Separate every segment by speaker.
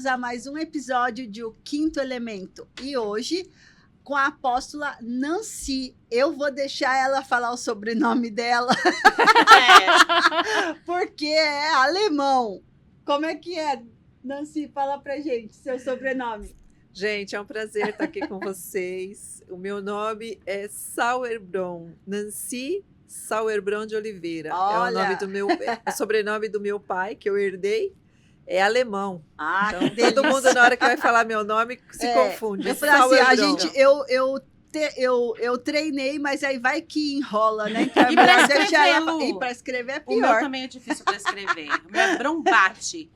Speaker 1: bem-vindos a mais um episódio de O Quinto Elemento. E hoje, com a apóstola Nancy. Eu vou deixar ela falar o sobrenome dela, porque é alemão. Como é que é, Nancy? Fala pra gente seu sobrenome.
Speaker 2: Gente, é um prazer estar aqui com vocês. O meu nome é Sauerbrunn, Nancy Sauerbrunn de Oliveira.
Speaker 1: Olha.
Speaker 2: É o sobrenome do meu pai, que eu herdei. É alemão.
Speaker 1: Ah,
Speaker 2: então,
Speaker 1: que delícia.
Speaker 2: todo mundo, na hora que vai falar meu nome, se confunde.
Speaker 1: Eu falei assim, eu treinei, mas aí vai que enrola, né? Então,
Speaker 3: e para escrever,
Speaker 1: e para escrever é pior.
Speaker 3: O meu também é difícil para escrever. O meu é Brombati,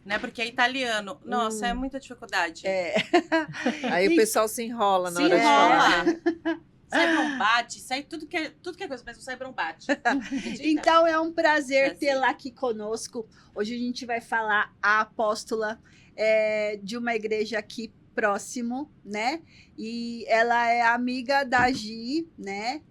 Speaker 3: né? Porque é italiano. Nossa, é muita dificuldade.
Speaker 2: Aí o pessoal se enrola na hora de falar. Né?
Speaker 3: Sai Brombati, sai tudo que é coisa, mas não sai Brombati.
Speaker 1: Então é um prazer tê-la aqui conosco. Hoje a gente vai falar a apóstola de uma igreja aqui próximo, né? E ela é amiga da Gi, né?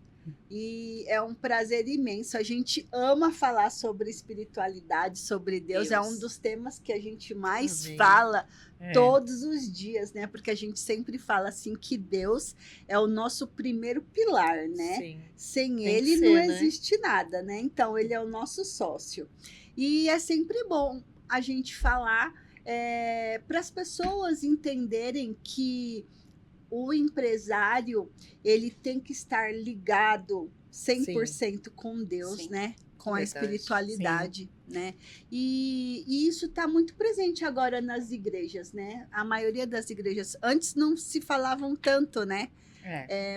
Speaker 1: E é um prazer imenso. A gente ama falar sobre espiritualidade, sobre Deus. É um dos temas que a gente mais fala todos os dias, né? Porque a gente sempre fala assim que Deus é o nosso primeiro pilar, né?
Speaker 2: Sim.
Speaker 1: Sem ele não existe nada, né? Então ele é o nosso sócio. E é sempre bom a gente falar para as pessoas entenderem que o empresário, ele tem que estar ligado 100% com Deus, né? Com a espiritualidade, né? E isso está muito presente agora nas igrejas, né? A maioria das igrejas, antes não se falavam tanto, né?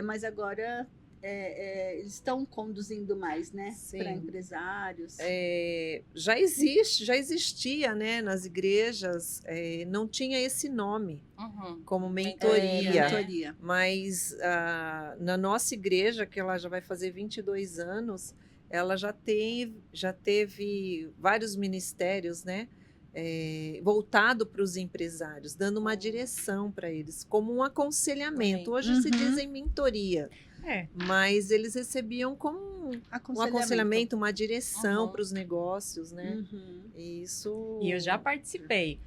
Speaker 1: Mas agora eles estão conduzindo mais, né? Para empresários.
Speaker 2: Já existia, né? Nas igrejas, não tinha esse nome como mentoria.
Speaker 1: Mentoria.
Speaker 2: Mas na nossa igreja, que ela já vai fazer 22 anos, ela já teve vários ministérios, né? Voltado para os empresários, dando uma direção para eles, como um aconselhamento. Hoje se dizem mentoria. Mas eles recebiam como um aconselhamento, uma direção para os negócios, né? Isso.
Speaker 4: E eu já participei.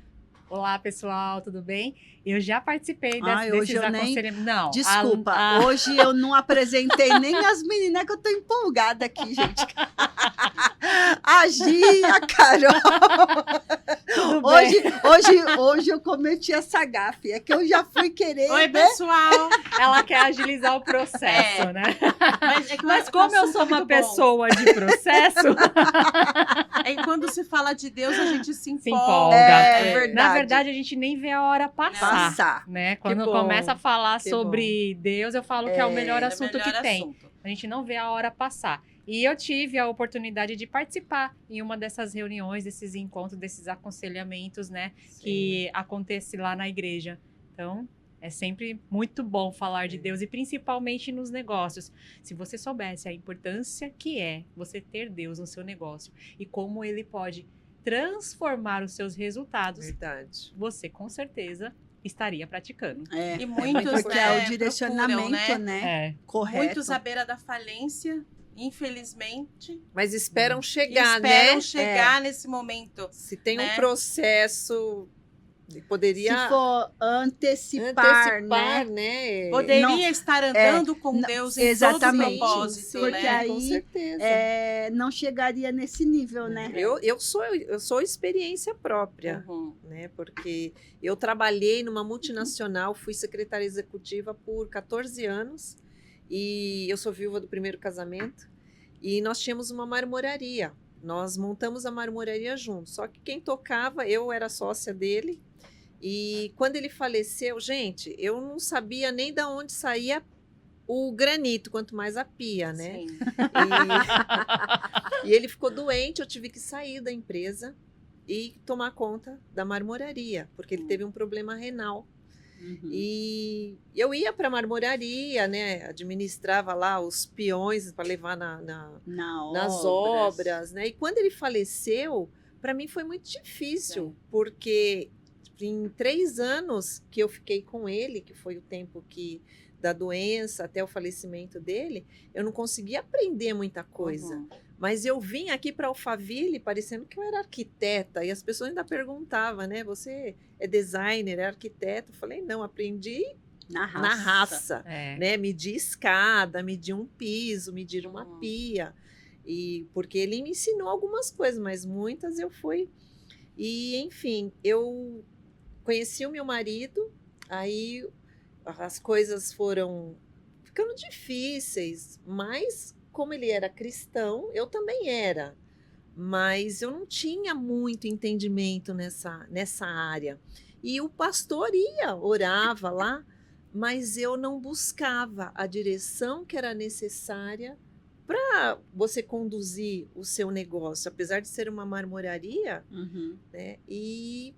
Speaker 4: Olá, pessoal, tudo bem? Eu já participei desses aconselhamentos. Não,
Speaker 1: desculpa, hoje eu não apresentei nem as meninas, que eu tô empolgada aqui, gente. A Gi e a Carol. Hoje eu cometi essa gafe. É que eu já fui querer.
Speaker 3: Oi, pessoal.
Speaker 4: Ela quer agilizar o processo, né?
Speaker 3: Mas
Speaker 4: como eu sou uma pessoa de processo.
Speaker 3: Quando se fala de Deus, a gente se empolga.
Speaker 1: Verdade.
Speaker 4: Na verdade, a gente nem vê a hora passar. Né? Quando começa a falar sobre Deus, eu falo que é o melhor assunto que tem. A gente não vê a hora passar. E eu tive a oportunidade de participar em uma dessas reuniões, desses encontros, desses aconselhamentos, né? Que acontece lá na igreja. Então, é sempre muito bom falar de Deus e principalmente nos negócios. Se você soubesse a importância que é você ter Deus no seu negócio e como ele pode transformar os seus resultados, você com certeza estaria praticando.
Speaker 3: E muitos
Speaker 1: porque é o direcionamento, procuram, né? Correto.
Speaker 3: Muitos à beira da falência, infelizmente.
Speaker 2: Mas esperam chegar,
Speaker 3: Esperam chegar nesse momento.
Speaker 2: Se tem um processo, poderia...
Speaker 1: Se for antecipar, né?
Speaker 3: Poderia estar andando com Deus em todo o propósito,
Speaker 1: porque
Speaker 3: né?
Speaker 1: aí
Speaker 2: com certeza.
Speaker 1: Não chegaria nesse nível, né?
Speaker 2: Eu sou experiência própria, né? Porque eu trabalhei numa multinacional, fui secretária executiva por 14 anos e eu sou viúva do primeiro casamento e nós tínhamos uma marmoraria. Nós montamos a marmoraria juntos, só que quem tocava, eu era sócia dele. E quando ele faleceu, gente, eu não sabia nem de onde saía o granito, quanto mais a pia, né? E ele ficou doente, eu tive que sair da empresa e tomar conta da marmoraria, porque ele teve um problema renal. E eu ia para a marmoraria, né? Administrava lá os peões para levar nas obras, né? E quando ele faleceu, para mim foi muito difícil, porque em 3 anos que eu fiquei com ele, que foi o tempo da doença até o falecimento dele, eu não conseguia aprender muita coisa. Mas eu vim aqui para Alphaville parecendo que eu era arquiteta. E as pessoas ainda perguntavam, né? Você é designer, é arquiteta? Eu falei, não, aprendi na raça. Né? Medir escada, medir um piso, medir uma pia. E porque ele me ensinou algumas coisas, mas muitas eu fui. E, enfim, eu conheci o meu marido, aí as coisas foram ficando difíceis, mas como ele era cristão, eu também era. Mas eu não tinha muito entendimento nessa área. E o pastor orava lá, mas eu não buscava a direção que era necessária para você conduzir o seu negócio, apesar de ser uma marmoraria, né? E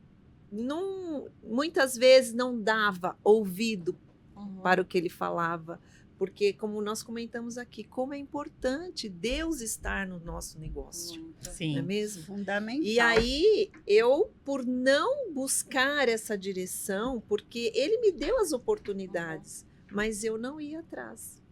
Speaker 2: muitas vezes não dava ouvido para o que ele falava, porque, como nós comentamos aqui, como é importante Deus estar no nosso negócio.
Speaker 4: Sim.
Speaker 2: Não é mesmo?
Speaker 1: Fundamental.
Speaker 2: E aí, eu, por não buscar essa direção, porque ele me deu as oportunidades, mas eu não ia atrás.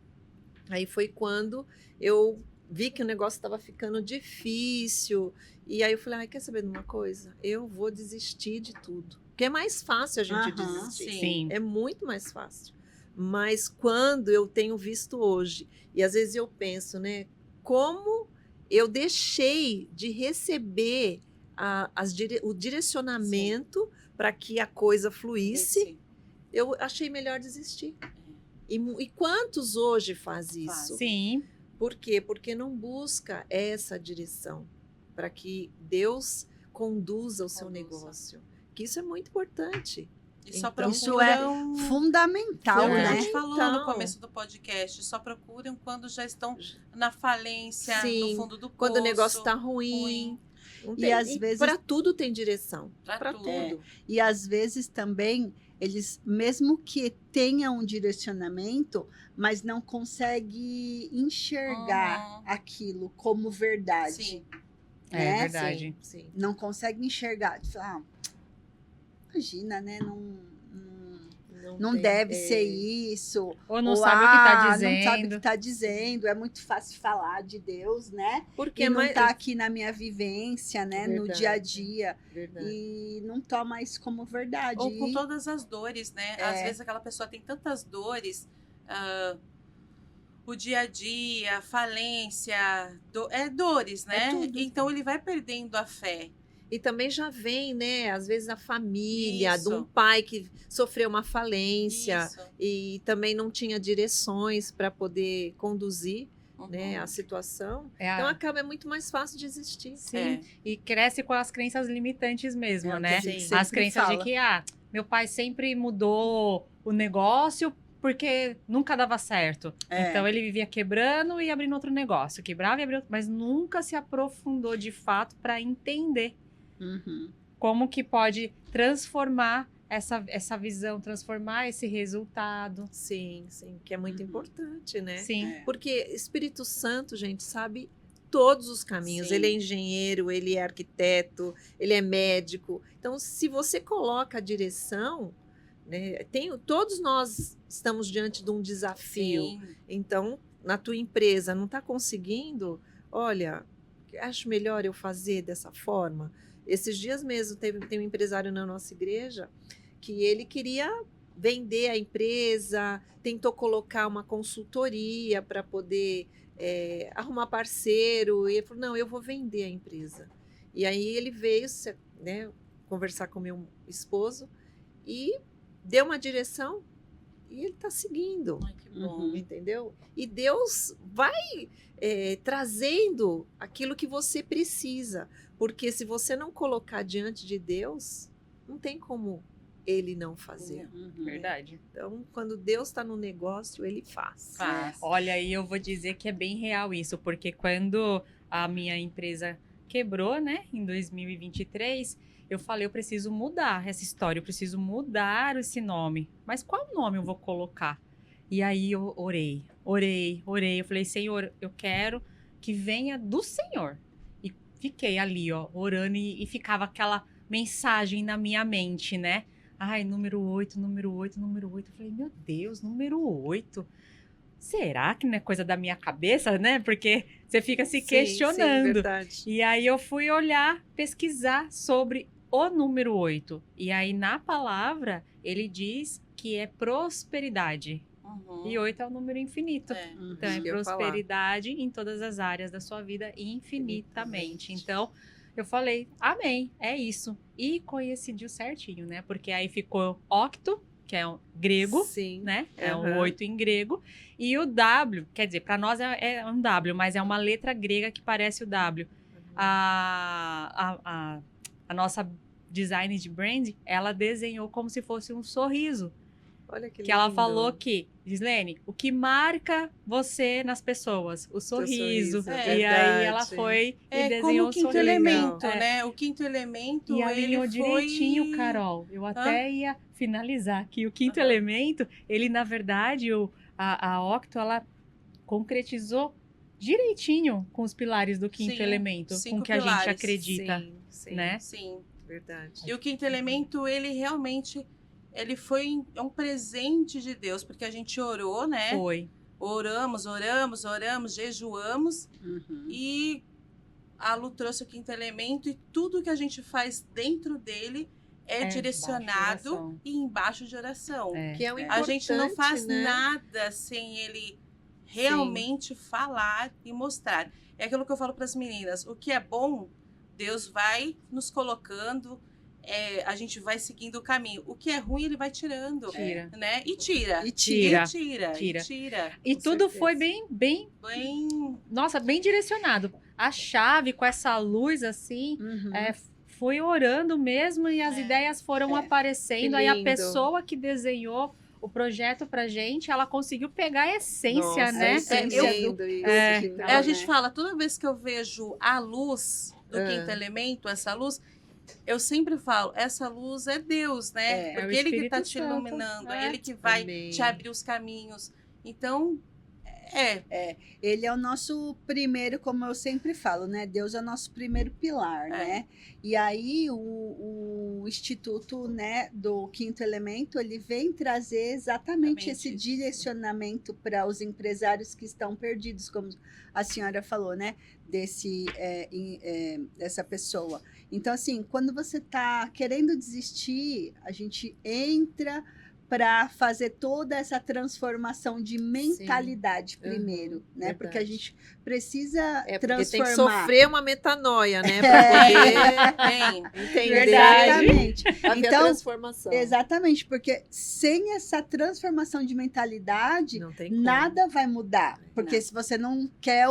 Speaker 2: Aí foi quando eu vi que o negócio estava ficando difícil. E aí eu falei, quer saber de uma coisa? Eu vou desistir de tudo. Porque é mais fácil a gente desistir.
Speaker 4: Sim.
Speaker 2: É muito mais fácil. Mas quando eu tenho visto hoje, e às vezes eu penso, né? Como eu deixei de receber o direcionamento para que a coisa fluísse, eu achei melhor desistir. E quantos hoje faz isso?
Speaker 4: Sim.
Speaker 2: Por quê? Porque não busca essa direção para que Deus conduza o seu negócio. Que isso é muito importante.
Speaker 1: Isso é fundamental, né?
Speaker 3: A gente falou no começo do podcast, só procuram quando já estão na falência, no fundo do poço.
Speaker 2: Quando o negócio está ruim.
Speaker 1: E às vezes
Speaker 2: para tudo tem direção.
Speaker 3: Para tudo.
Speaker 1: E às vezes também eles, mesmo que tenham um direcionamento, mas não conseguem enxergar aquilo como verdade.
Speaker 3: Sim.
Speaker 1: Né?
Speaker 4: É verdade.
Speaker 2: Sim.
Speaker 1: Não conseguem enxergar. Imagina, né? Não deve ser isso.
Speaker 4: Ou não sabe o que está dizendo.
Speaker 1: Não sabe o que está dizendo. É muito fácil falar de Deus, né?
Speaker 2: Porque
Speaker 1: não está aqui na minha vivência, né?
Speaker 2: Verdade,
Speaker 1: no dia a dia.
Speaker 2: Verdade.
Speaker 1: E não toma isso como verdade.
Speaker 3: Ou com todas as dores, né? Às vezes aquela pessoa tem tantas dores. O dia a dia, falência, dores, né? Então ele vai perdendo a fé.
Speaker 2: E também já vem, né, às vezes a família, de um pai que sofreu uma falência e também não tinha direções para poder conduzir né, a situação. Então é muito mais fácil de existir.
Speaker 4: Sim, e cresce com as crenças limitantes mesmo, né? As crenças de que, meu pai sempre mudou o negócio porque nunca dava certo. Então ele vivia quebrando e abrindo outro negócio. Quebrava e abria outro, mas nunca se aprofundou de fato para entender como que pode transformar essa visão, transformar esse resultado.
Speaker 2: Sim, que é muito importante, né?
Speaker 4: Sim.
Speaker 2: Porque Espírito Santo, gente, sabe todos os caminhos. Ele é engenheiro, ele é arquiteto, ele é médico. Então, se você coloca a direção, né, todos nós estamos diante de um desafio.
Speaker 3: Sim.
Speaker 2: Então, na tua empresa, não está conseguindo? Olha, acho melhor eu fazer dessa forma. Esses dias mesmo tem um empresário na nossa igreja que ele queria vender a empresa, tentou colocar uma consultoria para poder arrumar parceiro, e ele falou, não, eu vou vender a empresa. E aí ele veio, né, conversar com meu esposo e deu uma direção e ele está seguindo.
Speaker 3: Ai, que bom.
Speaker 2: Entendeu? E Deus vai trazendo aquilo que você precisa, porque se você não colocar diante de Deus, não tem como ele não fazer.
Speaker 4: Verdade.
Speaker 2: Então, quando Deus está no negócio, ele faz.
Speaker 4: Olha, aí eu vou dizer que é bem real isso, porque quando a minha empresa quebrou, né, em 2023, eu falei, eu preciso mudar essa história, eu preciso mudar esse nome. Mas qual nome eu vou colocar? E aí eu orei. Eu falei, Senhor, eu quero que venha do Senhor. E fiquei ali, ó, orando e ficava aquela mensagem na minha mente, né? Ai, número 8. Eu falei, meu Deus, número 8. será que não é coisa da minha cabeça, né? Porque você fica se questionando.
Speaker 2: Sim, verdade.
Speaker 4: E aí eu fui olhar, pesquisar sobre o número 8. E aí na palavra ele diz que é prosperidade. E 8 é o número infinito. Então é prosperidade em todas as áreas da sua vida infinitamente. Então eu falei, amém, é isso. E coincidiu certinho, né? Porque aí ficou octo, que é um grego, né? É um 8 em grego. E o W, quer dizer, para nós é um W, mas é uma letra grega que parece o W. A nossa design de brand, ela desenhou como se fosse um sorriso.
Speaker 2: Olha que lindo.
Speaker 4: Que ela falou que, Gislene, o que marca você nas pessoas? O sorriso. E aí ela foi e desenhou o sorriso.
Speaker 3: Como o quinto elemento, né? O quinto elemento,
Speaker 4: e alinhou direitinho, Carol. Eu até ia finalizar aqui. O quinto elemento, ele, na verdade, a Octo, ela concretizou direitinho com os pilares do quinto elemento, com o que a gente acredita, né?
Speaker 3: Sim,
Speaker 2: verdade.
Speaker 3: E o quinto elemento, ele realmente... Ele foi um presente de Deus, porque a gente orou, né?
Speaker 4: Foi.
Speaker 3: Oramos, jejuamos. E a Lu trouxe o quinto elemento e tudo que a gente faz dentro dele é direcionado e embaixo de oração.
Speaker 2: Que é o importante,
Speaker 3: a gente não faz nada sem ele realmente falar e mostrar. É aquilo que eu falo para as meninas. O que é bom, Deus vai nos colocando... a gente vai seguindo o caminho. O que é ruim, ele vai tirando. Né? E tira.
Speaker 4: E tudo foi bem... Nossa, bem direcionado. A chave com essa luz assim, foi orando mesmo e as ideias foram aparecendo. Aí a pessoa que desenhou o projeto pra gente, ela conseguiu pegar a essência, né?
Speaker 3: A gente fala, toda vez que eu vejo a luz do quinto elemento, essa luz... Eu sempre falo, essa luz é Deus, né? Porque ele que está te iluminando, é ele que vai te abrir os caminhos. Então,
Speaker 1: ele é o nosso primeiro, como eu sempre falo, né? Deus é o nosso primeiro pilar, né? E aí o Instituto, né, do Quinto Elemento, ele vem trazer exatamente esse direcionamento para os empresários que estão perdidos, como a senhora falou, né? Dessa pessoa. Então, assim, quando você está querendo desistir, a gente entra para fazer toda essa transformação de mentalidade primeiro, né? Verdade. Porque a gente precisa transformar.
Speaker 2: Tem que sofrer uma metanoia, né? Para poder entender.
Speaker 1: Exatamente.
Speaker 2: Então, a transformação.
Speaker 1: Exatamente, porque sem essa transformação de mentalidade, nada vai mudar. Porque se você não quer,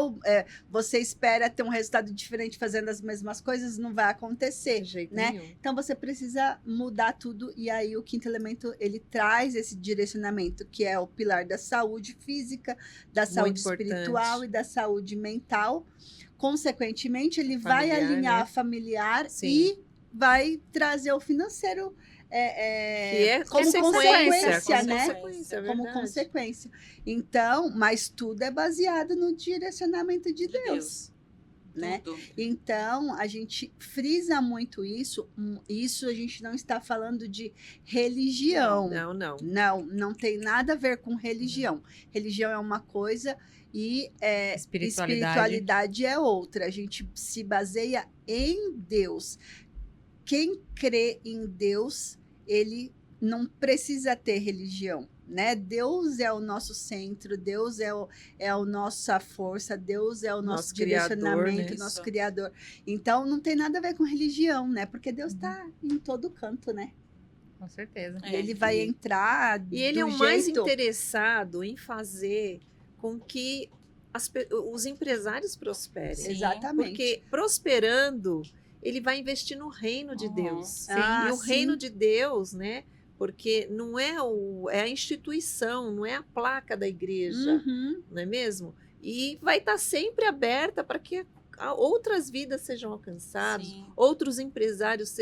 Speaker 1: você espera ter um resultado diferente fazendo as mesmas coisas, não vai acontecer, né? Então você precisa mudar tudo e aí o quinto elemento, ele traz esse direcionamento, que é o pilar da saúde física, da saúde espiritual e da saúde mental. Consequentemente, ele vai alinhar a familiar e vai trazer o financeiro como consequência, né? Como consequência. Então, mas tudo é baseado no direcionamento de Deus. Né? Então, a gente frisa muito isso. Isso a gente não está falando de religião. Não tem nada a ver com religião. Religião é uma coisa e espiritualidade é outra. A gente se baseia em Deus. Quem crê em Deus, ele não precisa ter religião. Né? Deus é o nosso centro, Deus é a nossa força, Deus é o nosso direcionamento, né? Nosso Criador. Então, não tem nada a ver com religião, né? Porque Deus está em todo canto, né?
Speaker 4: Com certeza.
Speaker 1: E ele vai entrar
Speaker 2: e ele é o mais interessado em fazer com que os empresários prosperem.
Speaker 1: Sim. Exatamente.
Speaker 2: Porque prosperando, ele vai investir no reino de Deus. E o reino de Deus, né? Porque não é a instituição, não é a placa da igreja, não é mesmo? E vai estar sempre aberta para que outras vidas sejam alcançadas, outros empresários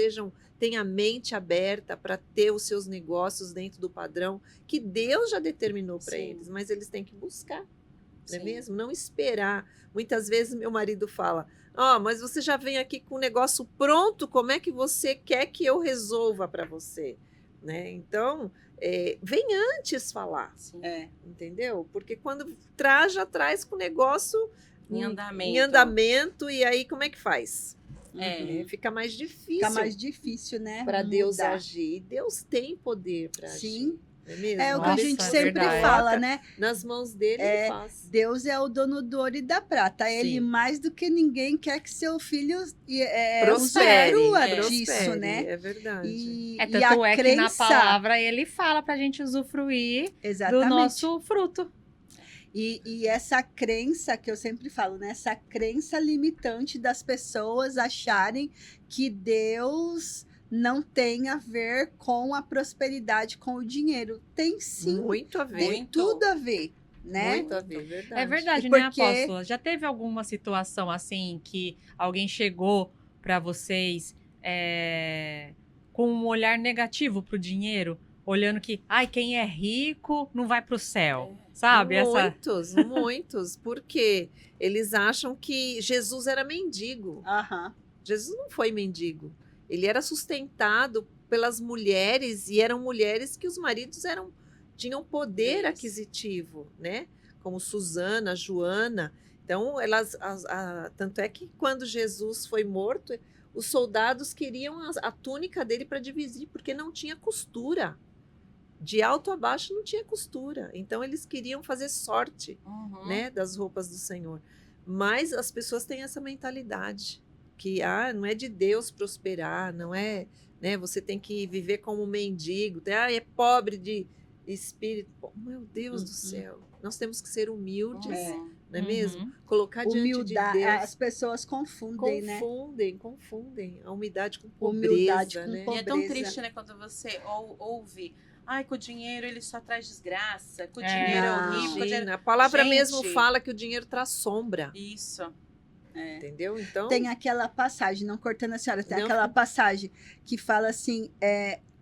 Speaker 2: tenham a mente aberta para ter os seus negócios dentro do padrão que Deus já determinou para eles, mas eles têm que buscar, não é mesmo? Não esperar. Muitas vezes meu marido fala, mas você já vem aqui com o negócio pronto, como é que você quer que eu resolva para você? Né? Então, vem antes falar, entendeu? Porque quando já traz com o negócio
Speaker 3: em
Speaker 2: andamento, e aí como é que faz? Fica mais difícil.
Speaker 1: Fica mais difícil, né?
Speaker 2: Para Deus agir. E Deus tem poder para agir.
Speaker 1: Sim.
Speaker 2: É mesmo?
Speaker 1: É o que a gente sempre fala, né?
Speaker 2: Nas mãos dele, ele faz.
Speaker 1: Deus é o dono do ouro e da prata.
Speaker 2: Sim.
Speaker 1: Ele, mais do que ninguém, quer que seu filho
Speaker 2: prospere
Speaker 1: disso, né?
Speaker 2: É verdade.
Speaker 4: Tanto é que na palavra ele fala para a gente usufruir do nosso fruto.
Speaker 1: E essa crença que eu sempre falo, né? Essa crença limitante das pessoas acharem que Deus não tem a ver com a prosperidade, com o dinheiro. Tem sim.
Speaker 2: Muito a ver.
Speaker 1: Tem tudo a ver, né?
Speaker 2: Muito a ver, verdade.
Speaker 4: É verdade, né, apóstola? Já teve alguma situação assim que alguém chegou para vocês com um olhar negativo pro dinheiro? Olhando que, quem é rico não vai pro céu, sabe?
Speaker 2: Muitos, porque eles acham que Jesus era mendigo. Jesus não foi mendigo. Ele era sustentado pelas mulheres, e eram mulheres que os maridos tinham poder aquisitivo, né? Como Susana, Joana. Então, tanto é que quando Jesus foi morto, os soldados queriam a túnica dele para dividir, porque não tinha costura. De alto a baixo não tinha costura. Então, eles queriam fazer sorte, né, das roupas do Senhor. Mas as pessoas têm essa mentalidade que não é de Deus prosperar, não é, né? Você tem que viver como um mendigo, é pobre de espírito. Meu Deus do céu, nós temos que ser humildes, não é mesmo? Colocar diante de Deus.
Speaker 1: As pessoas confundem, né?
Speaker 2: Confundem a humildade com pobreza, né?
Speaker 3: E é tão triste, né, quando você ouve, que o dinheiro ele só traz desgraça, que o dinheiro é horrível.
Speaker 2: A palavra mesmo fala que o dinheiro traz sombra.
Speaker 3: Isso.
Speaker 2: Entendeu? Então
Speaker 1: tem aquela passagem, não cortando a senhora, tem aquela passagem que fala assim,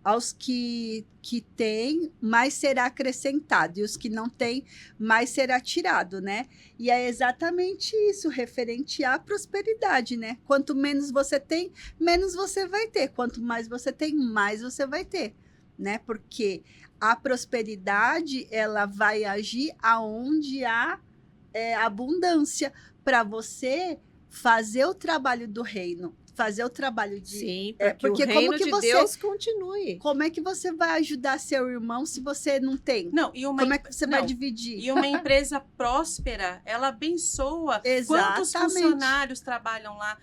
Speaker 1: aos que têm, mais será acrescentado, e os que não têm, mais será tirado, né? E é exatamente isso, referente à prosperidade, né? Quanto menos você tem, menos você vai ter. Quanto mais você tem, mais você vai ter, né? Porque a prosperidade, ela vai agir aonde há abundância, para você fazer o trabalho do reino, fazer o trabalho de...
Speaker 2: Sim, porque o reino de Deus continue.
Speaker 1: Como é que você vai ajudar seu irmão se você não tem?
Speaker 3: Não,
Speaker 1: como é que você vai dividir?
Speaker 3: E uma empresa próspera, ela abençoa. Quantos funcionários trabalham lá?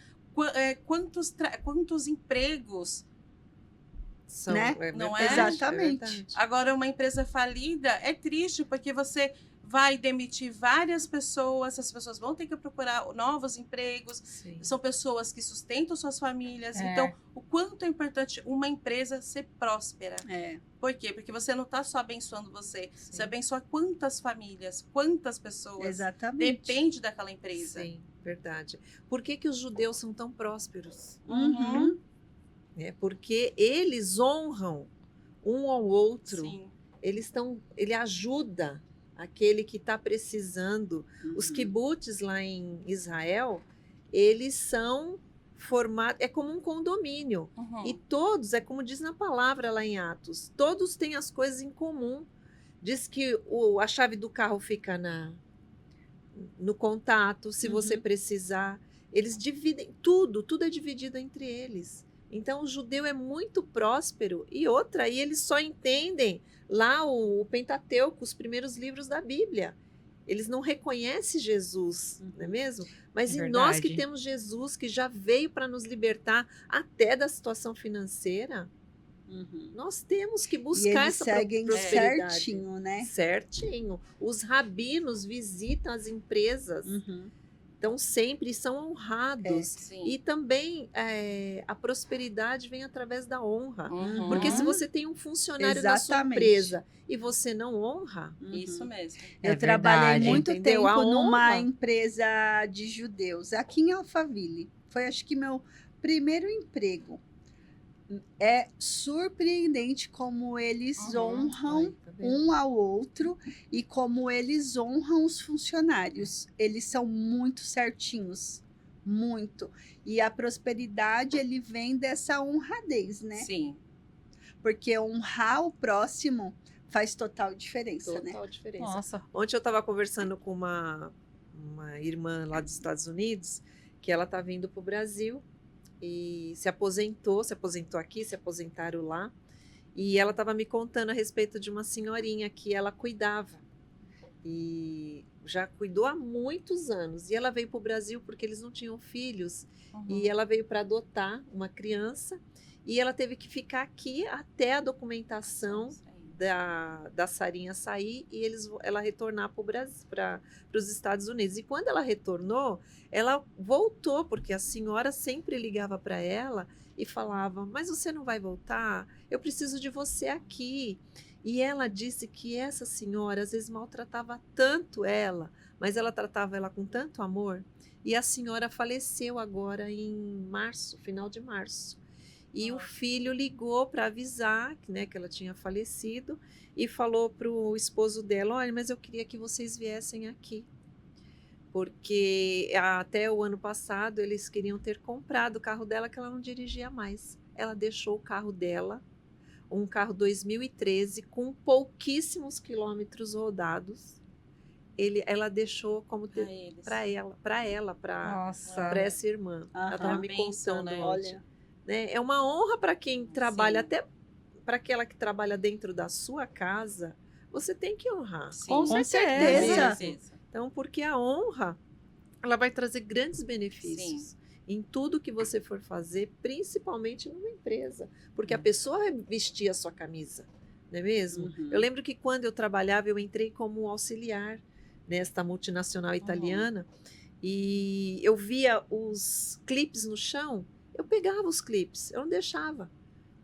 Speaker 3: Quantos empregos?
Speaker 1: São, né?
Speaker 3: Não é?
Speaker 1: Exatamente.
Speaker 3: Agora, uma empresa falida é triste, porque você vai demitir várias pessoas, as pessoas vão ter que procurar novos empregos. Sim. São pessoas que sustentam suas famílias. Então, o quanto é importante uma empresa ser próspera. Por quê? Porque você não está só abençoando você, você abençoa quantas famílias, quantas pessoas.
Speaker 1: Exatamente.
Speaker 3: Depende daquela empresa.
Speaker 2: Sim, verdade. Por que os judeus são tão prósperos? Porque eles honram um ao outro.
Speaker 3: Sim.
Speaker 2: Ele ajuda aquele que está precisando. Os kibbutz lá em Israel, eles são formados, é como um condomínio. E todos, é como diz na palavra lá em Atos, todos têm as coisas em comum. Diz que a chave do carro fica no contato, se você precisar. Eles dividem tudo é dividido entre eles. Então, o judeu é muito próspero. E eles só entendem lá o Pentateuco, os primeiros livros da Bíblia. Eles não reconhecem Jesus, não é mesmo? Mas nós que temos Jesus, que já veio para nos libertar até da situação financeira, nós temos que buscar essa prosperidade.
Speaker 1: Certinho, né?
Speaker 2: Certinho. Os rabinos visitam as empresas. Então, sempre são honrados. E também a prosperidade vem através da honra. Porque se você tem um funcionário da sua empresa e você não honra...
Speaker 3: Isso mesmo.
Speaker 1: Eu trabalhei muito tempo numa empresa de judeus, aqui em Alphaville. Foi, acho que, meu primeiro emprego. É surpreendente como eles honram um ao outro e como eles honram os funcionários. Eles são muito certinhos, muito. E a prosperidade, ele vem dessa honradez, né?
Speaker 3: Sim.
Speaker 1: Porque honrar o próximo faz total diferença, né?
Speaker 2: Total diferença.
Speaker 4: Nossa.
Speaker 2: Ontem eu estava conversando com uma irmã lá dos Estados Unidos, que ela está vindo para o Brasil e se aposentou aqui, se aposentaram lá. E ela estava me contando a respeito de uma senhorinha que ela cuidava. E já cuidou há muitos anos. E ela veio para o Brasil porque eles não tinham filhos. E ela veio para adotar uma criança. E ela teve que ficar aqui até a documentação da Sarinha sair e ela retornar para os Estados Unidos. E quando ela retornou, ela voltou, porque a senhora sempre ligava para ela e falava, mas você não vai voltar? Eu preciso de você aqui. E ela disse que essa senhora às vezes maltratava tanto ela, mas ela tratava ela com tanto amor. E a senhora faleceu agora em março, final de março. E o filho ligou para avisar, né, que ela tinha falecido e falou para o esposo dela, olha, mas eu queria que vocês viessem aqui. Porque até o ano passado eles queriam ter comprado o carro dela que ela não dirigia mais. Ela deixou o carro dela, um carro 2013 com pouquíssimos quilômetros rodados. Ela deixou como para essa irmã. Ela estava me contando,
Speaker 3: né?
Speaker 2: Olha, né? É uma honra para quem trabalha, até para aquela que trabalha dentro da sua casa, você tem que honrar.
Speaker 1: Sim, com certeza.
Speaker 2: Então, porque a honra, ela vai trazer grandes benefícios. Sim. Em tudo que você for fazer, principalmente numa empresa. Porque a pessoa vai vestir a sua camisa, não é mesmo? Uhum. Eu lembro que quando eu trabalhava, eu entrei como auxiliar nesta multinacional italiana e eu via os clipes no chão, eu pegava os clipes, eu não deixava,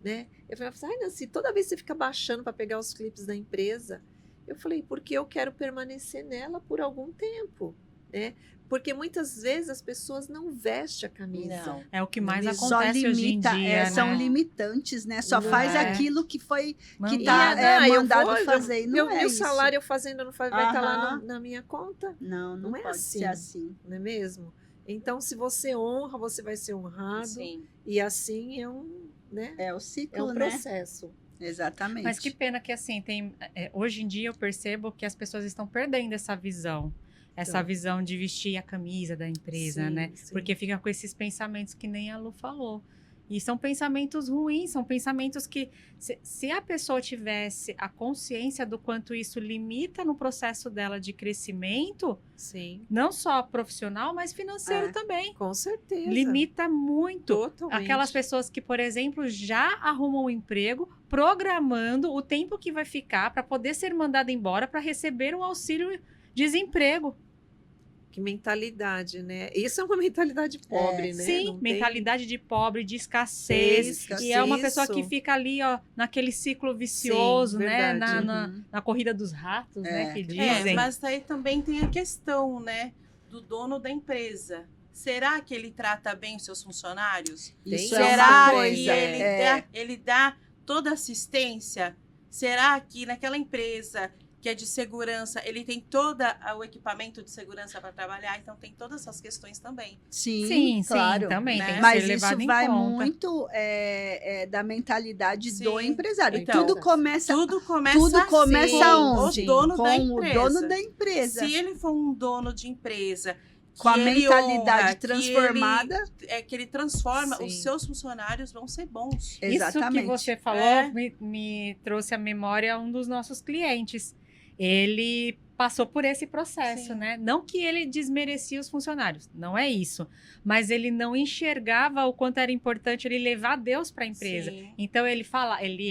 Speaker 2: né? Eu falava assim, Nancy, toda vez você fica baixando para pegar os clipes da empresa. Eu falei, porque eu quero permanecer nela por algum tempo, né? Porque muitas vezes as pessoas não vestem a camisa.
Speaker 4: Não. É o que mais acontece hoje em dia, né?
Speaker 1: São limitantes, né? Só faz aquilo que foi que tá mandado fazer. Não é
Speaker 2: o
Speaker 1: isso.
Speaker 2: salário eu fazendo, não faz, vai estar lá na minha conta.
Speaker 1: Não é pode
Speaker 2: assim,
Speaker 1: ser assim.
Speaker 2: Não é mesmo? Então, se você honra, você vai ser honrado. Sim. E assim é né?
Speaker 1: É o ciclo,
Speaker 2: é um processo.
Speaker 1: Né? Exatamente.
Speaker 4: Mas que pena que assim, hoje em dia eu percebo que as pessoas estão perdendo essa visão. Essa visão de vestir a camisa da empresa, né? Sim. Porque fica com esses pensamentos que nem a Lu falou. E são pensamentos ruins, são pensamentos que, se a pessoa tivesse a consciência do quanto isso limita no processo dela de crescimento,
Speaker 2: sim,
Speaker 4: não só profissional, mas financeiro também.
Speaker 2: Com certeza.
Speaker 4: Limita muito.
Speaker 2: Totalmente.
Speaker 4: Aquelas pessoas que, por exemplo, já arrumam um emprego, programando o tempo que vai ficar para poder ser mandada embora para receber um auxílio-desemprego.
Speaker 2: Que mentalidade, né? Isso é uma mentalidade pobre, né?
Speaker 4: Sim, mentalidade de pobre, de escassez. E é uma pessoa que fica ali, ó, naquele ciclo vicioso, sim, né? Na corrida dos ratos, né? Que dizem.
Speaker 3: Mas aí também tem a questão, né? Do dono da empresa. Será que ele trata bem os seus funcionários? Será que ele dá toda assistência? Será que naquela empresa que é de segurança, ele tem todo o equipamento de segurança para trabalhar, então tem todas essas questões também.
Speaker 1: Sim, claro.
Speaker 4: Também,
Speaker 1: né?
Speaker 4: Tem que
Speaker 1: mas
Speaker 4: ser levado
Speaker 1: isso vai
Speaker 4: em conta.
Speaker 1: muito da mentalidade do empresário.
Speaker 3: Então,
Speaker 1: tudo começa onde?
Speaker 3: O dono da empresa.
Speaker 1: O dono da empresa.
Speaker 3: Se ele for um dono de empresa
Speaker 1: com a mentalidade transformada,
Speaker 3: que ele transforma, os seus funcionários vão ser bons.
Speaker 1: Exatamente.
Speaker 4: Isso que você falou me trouxe à memória um dos nossos clientes. Ele passou por esse processo, né? Não que ele desmerecia os funcionários, não é isso. Mas ele não enxergava o quanto era importante ele levar Deus para a empresa. Sim. Então, ele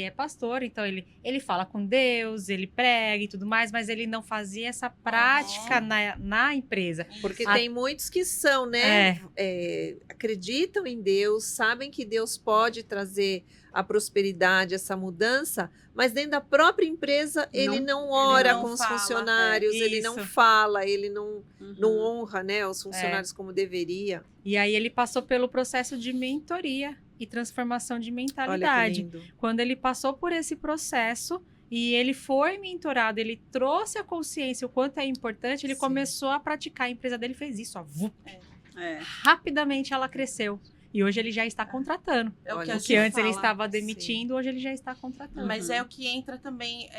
Speaker 4: é pastor, então ele fala com Deus, ele prega e tudo mais, mas ele não fazia essa prática na empresa.
Speaker 2: Porque tem muitos que são, né? Acreditam em Deus, sabem que Deus pode trazer a prosperidade, essa mudança, mas dentro da própria empresa ele não ora com os funcionários, ele não fala, ele não honra, né, os funcionários como deveria.
Speaker 4: E aí ele passou pelo processo de mentoria e transformação de mentalidade.
Speaker 2: Olha que lindo.
Speaker 4: Quando ele passou por esse processo e ele foi mentorado, ele trouxe a consciência o quanto é importante, ele começou a praticar, a empresa dele fez isso, ó, rapidamente ela cresceu. E hoje ele já está contratando.
Speaker 3: É
Speaker 4: o que antes ele estava demitindo, hoje ele já está contratando.
Speaker 3: Mas é o que entra também,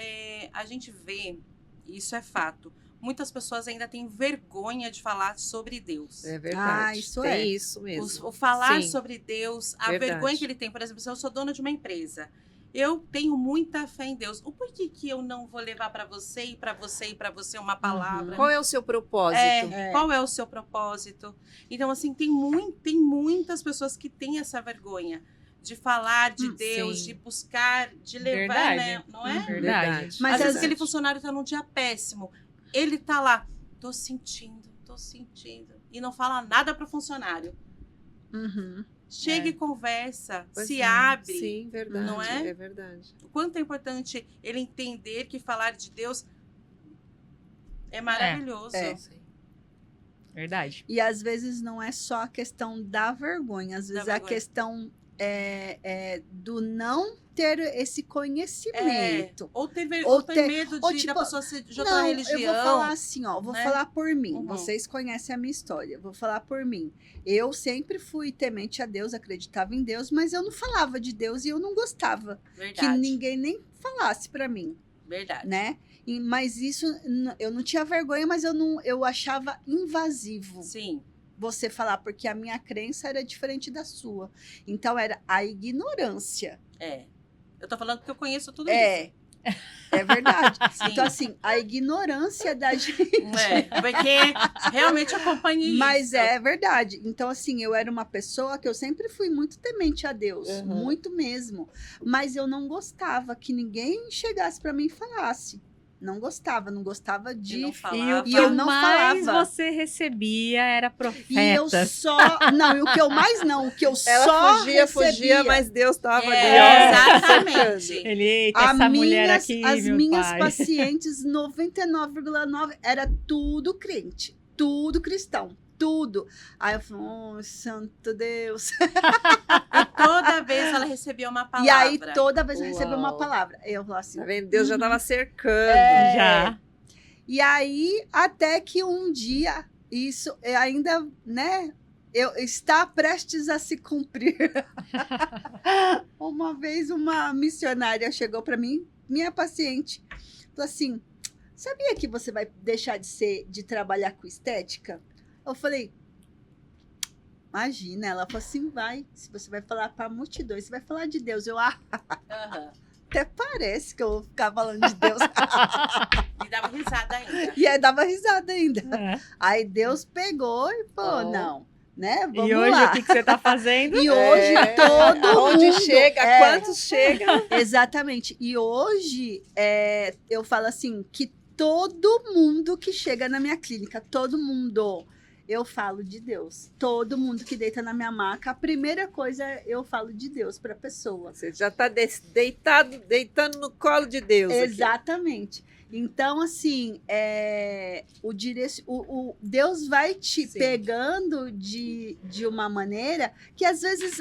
Speaker 3: a gente vê, isso é fato, muitas pessoas ainda têm vergonha de falar sobre Deus.
Speaker 2: É verdade. Isso mesmo.
Speaker 3: O falar sobre Deus, a vergonha que ele tem. Por exemplo, se eu sou dona de uma empresa, eu tenho muita fé em Deus. O porquê que eu não vou levar para você e para você e para você uma palavra?
Speaker 2: Qual é o seu propósito?
Speaker 3: Qual é o seu propósito? Então, assim, tem muitas pessoas que têm essa vergonha de falar de Deus, de buscar, de levar, né? Não é?
Speaker 4: Verdade.
Speaker 3: Mas às vezes aquele funcionário está num dia péssimo. Ele tá lá, tô sentindo. E não fala nada para o funcionário. Chega e conversa, abre.
Speaker 2: Sim, verdade.
Speaker 3: Não é?
Speaker 2: É verdade.
Speaker 3: O quanto é importante ele entender que falar de Deus é maravilhoso.
Speaker 4: Verdade.
Speaker 1: E às vezes não é só a questão da vergonha, às vezes é a questão do não ter esse conhecimento.
Speaker 3: Ou ter medo da pessoa ser de outra religião.
Speaker 1: Eu vou falar assim, vou falar por mim. Vocês conhecem a minha história. Vou falar por mim. Eu sempre fui temente a Deus, acreditava em Deus, mas eu não falava de Deus e eu não gostava que ninguém nem falasse para mim.
Speaker 3: Verdade.
Speaker 1: Né? Mas isso, eu não tinha vergonha, mas eu achava invasivo.
Speaker 3: Sim.
Speaker 1: Você falar, porque a minha crença era diferente da sua. Então, era a ignorância.
Speaker 3: Eu tô falando porque eu conheço tudo isso.
Speaker 1: É verdade. Então, assim, a ignorância da gente...
Speaker 3: Porque realmente acompanhei isso.
Speaker 1: Mas é verdade. Então, assim, eu era uma pessoa que eu sempre fui muito temente a Deus. Muito mesmo. Mas eu não gostava que ninguém chegasse para mim e falasse. Não gostava de...
Speaker 4: E o que mais você recebia era profetas.
Speaker 1: E eu só... Não, e o que eu mais não, o que eu
Speaker 2: ela
Speaker 1: só
Speaker 2: fugia, mas Deus estava ali.
Speaker 3: Exatamente.
Speaker 4: Essa mulher aqui,
Speaker 1: as minhas pacientes, 99,9, era tudo crente, tudo cristão. Tudo. Aí eu falei, santo Deus.
Speaker 3: E toda vez ela recebia uma palavra.
Speaker 1: E aí, toda vez eu recebia uma palavra. Eu falava assim...
Speaker 2: Tá vendo? Deus já estava cercando.
Speaker 4: Já.
Speaker 1: E aí, até que um dia, isso ainda, né... está prestes a se cumprir. Uma vez, uma missionária chegou para mim, minha paciente, falou assim, sabia que você vai deixar de trabalhar com estética? Eu falei, imagina. Ela falou assim, se você vai falar para multidões, você vai falar de Deus. Eu, até parece que eu vou ficar falando de Deus.
Speaker 3: E dava risada ainda.
Speaker 1: E aí dava risada ainda. Aí Deus pegou e falou, não, né? Vamos
Speaker 4: e hoje
Speaker 1: lá.
Speaker 4: O que você está fazendo?
Speaker 1: E hoje todo
Speaker 2: Onde
Speaker 1: mundo...
Speaker 2: chega, quantos chegam.
Speaker 1: Exatamente. E hoje eu falo assim, que todo mundo que chega na minha clínica, todo mundo... Eu falo de Deus. Todo mundo que deita na minha maca, a primeira coisa eu falo de Deus para a pessoa.
Speaker 2: Você já está deitando no colo de Deus.
Speaker 1: Exatamente. Aqui. Então, assim, Deus vai te pegando de uma maneira que, às vezes,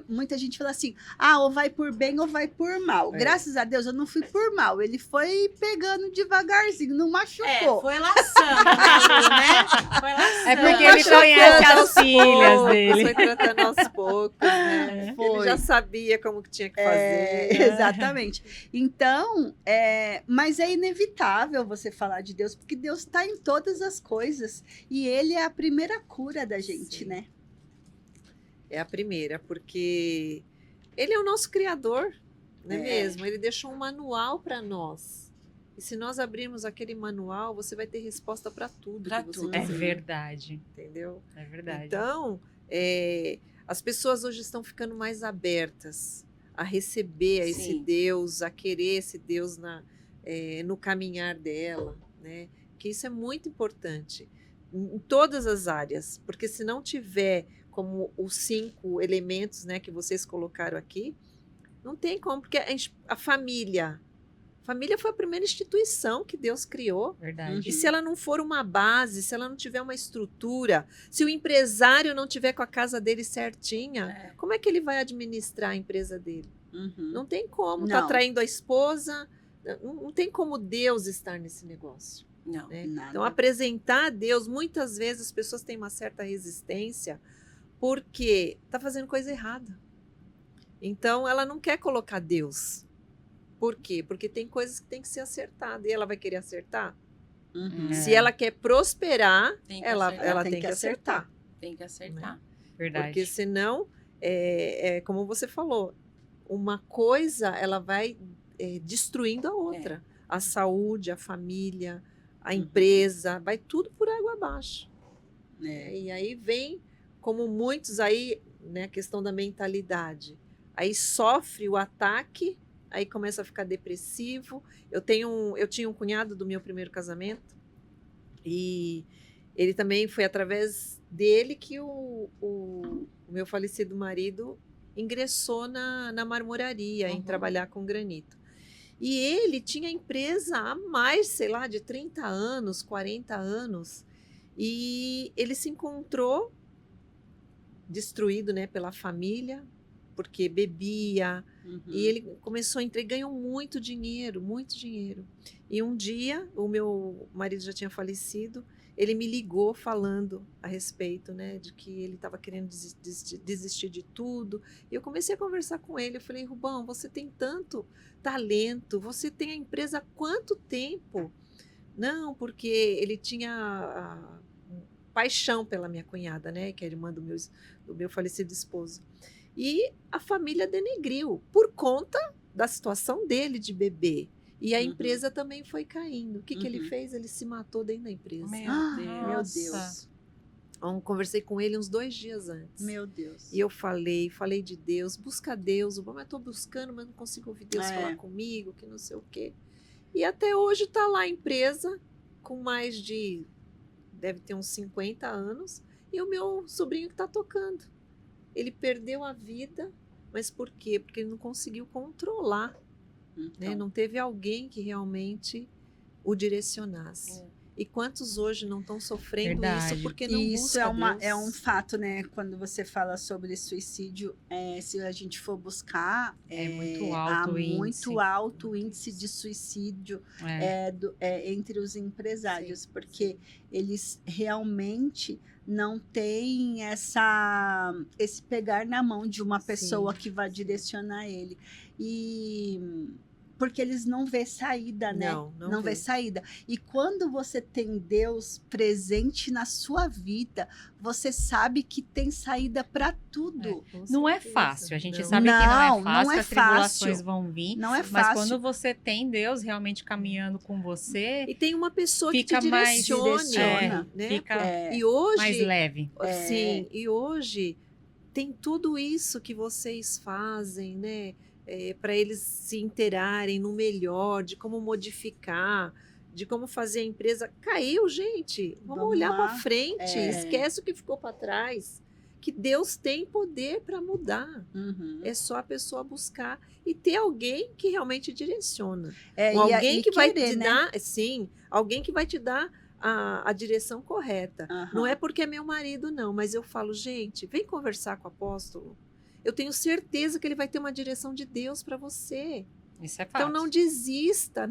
Speaker 1: muita gente fala assim, ou vai por bem ou vai por mal. Graças a Deus, eu não fui por mal. Ele foi pegando devagarzinho, não machucou.
Speaker 3: Foi laçando, né? Foi laçando.
Speaker 4: É porque ele conhece as filhas dele.
Speaker 2: Foi tratando aos poucos, né? Ele já sabia como que tinha que fazer.
Speaker 1: Exatamente. Então, mas é inevitável você falar de Deus, porque Deus está em todas as coisas e Ele é a primeira cura da gente, né?
Speaker 2: É a primeira, porque Ele é o nosso Criador, não é mesmo? Ele deixou um manual para nós. E se nós abrirmos aquele manual, você vai ter resposta para tudo.
Speaker 4: É verdade.
Speaker 2: Entendeu?
Speaker 4: É verdade.
Speaker 2: Então, as pessoas hoje estão ficando mais abertas a receber esse Deus, a querer esse Deus no caminhar dela, né? Que isso é muito importante em todas as áreas, porque se não tiver como os 5 elementos, né, que vocês colocaram aqui, não tem como, porque a família foi a primeira instituição que Deus criou.
Speaker 4: Verdade.
Speaker 2: E se ela não for uma base, se ela não tiver uma estrutura, se o empresário não tiver com a casa dele certinha, como é que ele vai administrar a empresa dele? Não tem como, tá traindo a esposa. Não tem como Deus estar nesse negócio.
Speaker 3: Não,
Speaker 2: né? Então, apresentar a Deus, muitas vezes as pessoas têm uma certa resistência porque está fazendo coisa errada. Então, ela não quer colocar Deus. Por quê? Porque tem coisas que tem que ser acertadas. E ela vai querer acertar? Se ela quer prosperar, ela tem que acertar.
Speaker 3: Tem que acertar.
Speaker 4: Verdade.
Speaker 2: Porque senão, como você falou, uma coisa ela vai destruindo a outra. A saúde, a família, a empresa, vai tudo por água abaixo. E aí vem, como muitos aí, né, a questão da mentalidade. Aí sofre o ataque, aí começa a ficar depressivo. Eu tinha um cunhado do meu primeiro casamento, e ele também foi através dele que o meu falecido marido ingressou na marmoraria, em trabalhar com granito. E ele tinha empresa há mais, sei lá, de 30 anos, 40 anos, e ele se encontrou destruído, né, pela família, porque bebia, e ele começou a entregar, ganhou muito dinheiro. E um dia, o meu marido já tinha falecido, ele me ligou falando a respeito, né, de que ele estava querendo desistir de tudo. E eu comecei a conversar com ele, eu falei, Rubão, você tem tanto talento, você tem a empresa há quanto tempo? Não, porque ele tinha paixão pela minha cunhada, né, que é a irmã do meu falecido esposo. E a família denegriu por conta da situação dele de beber. E a empresa também foi caindo. O que ele fez? Ele se matou dentro da empresa.
Speaker 1: Meu Deus.
Speaker 2: Então, conversei com ele uns 2 dias antes.
Speaker 1: Meu Deus.
Speaker 2: E eu falei de Deus, busca Deus. Mas eu estou buscando, mas não consigo ouvir Deus falar comigo, que não sei o quê. E até hoje está lá a empresa, com mais de, deve ter uns 50 anos, e o meu sobrinho que está tocando. Ele perdeu a vida, mas por quê? Porque ele não conseguiu controlar. Né? Não teve alguém que realmente o direcionasse. E quantos hoje não estão sofrendo isso porque não buscam Deus?
Speaker 1: É um fato, né? Quando você fala sobre suicídio, se a gente for buscar, há muito alto índice de suicídio entre os empresários, porque eles realmente não têm esse pegar na mão de uma pessoa que vai direcionar ele. Porque eles não vê saída, né? Não vê saída. E quando você tem Deus presente na sua vida, você sabe que tem saída para tudo.
Speaker 4: Não é fácil. A gente sabe que não é fácil, que as tribulações vão vir.
Speaker 1: Não é fácil.
Speaker 4: Mas quando você tem Deus realmente caminhando com você...
Speaker 2: E tem uma pessoa que te direciona, né?
Speaker 4: Fica
Speaker 2: e hoje,
Speaker 4: mais leve.
Speaker 2: Sim, e hoje tem tudo isso que vocês fazem, né? Para eles se inteirarem no melhor, de como modificar, de como fazer a empresa. Caiu, gente. Vamos olhar para frente. Esquece o que ficou para trás. Que Deus tem poder para mudar. É só a pessoa buscar e ter alguém que realmente direciona. Alguém que vai te dar, sim, alguém que vai te dar a direção correta. Não é porque é meu marido, não, mas eu falo, gente, vem conversar com o apóstolo. Eu tenho certeza que ele vai ter uma direção de Deus para você.
Speaker 4: Isso é fato.
Speaker 2: Então não desista,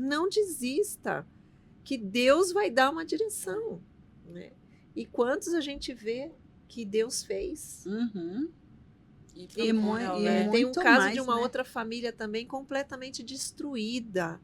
Speaker 2: que Deus vai dar uma direção. Né? E quantos a gente vê que Deus fez? Tem um caso de uma outra família também completamente destruída.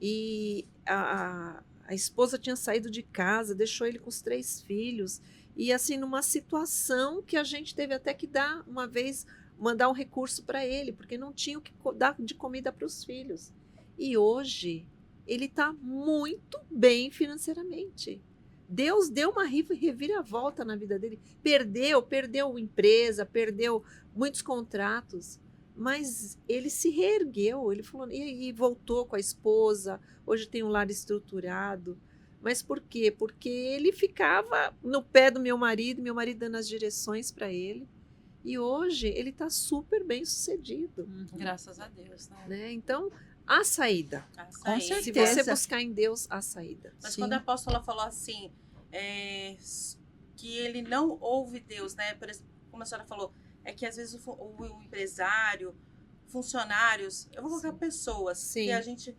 Speaker 2: E a esposa tinha saído de casa, deixou ele com os 3 filhos. E assim, numa situação que a gente teve até que dar uma vez... mandar um recurso para ele, porque não tinha o que dar de comida para os filhos. E hoje, ele está muito bem financeiramente. Deus deu uma reviravolta na vida dele. Perdeu empresa, perdeu muitos contratos, mas ele se reergueu. Ele falou, e voltou com a esposa, hoje tem um lar estruturado. Mas por quê? Porque ele ficava no pé do meu marido dando as direções para ele. E hoje ele está super bem sucedido.
Speaker 3: Graças a Deus, né?
Speaker 2: Então, há saída.
Speaker 1: Com certeza.
Speaker 2: Se você buscar em Deus, há saída.
Speaker 3: Mas quando a apóstola falou assim, que ele não ouve Deus, né? Como a senhora falou, é que às vezes o empresário, funcionários, eu vou colocar pessoas que a gente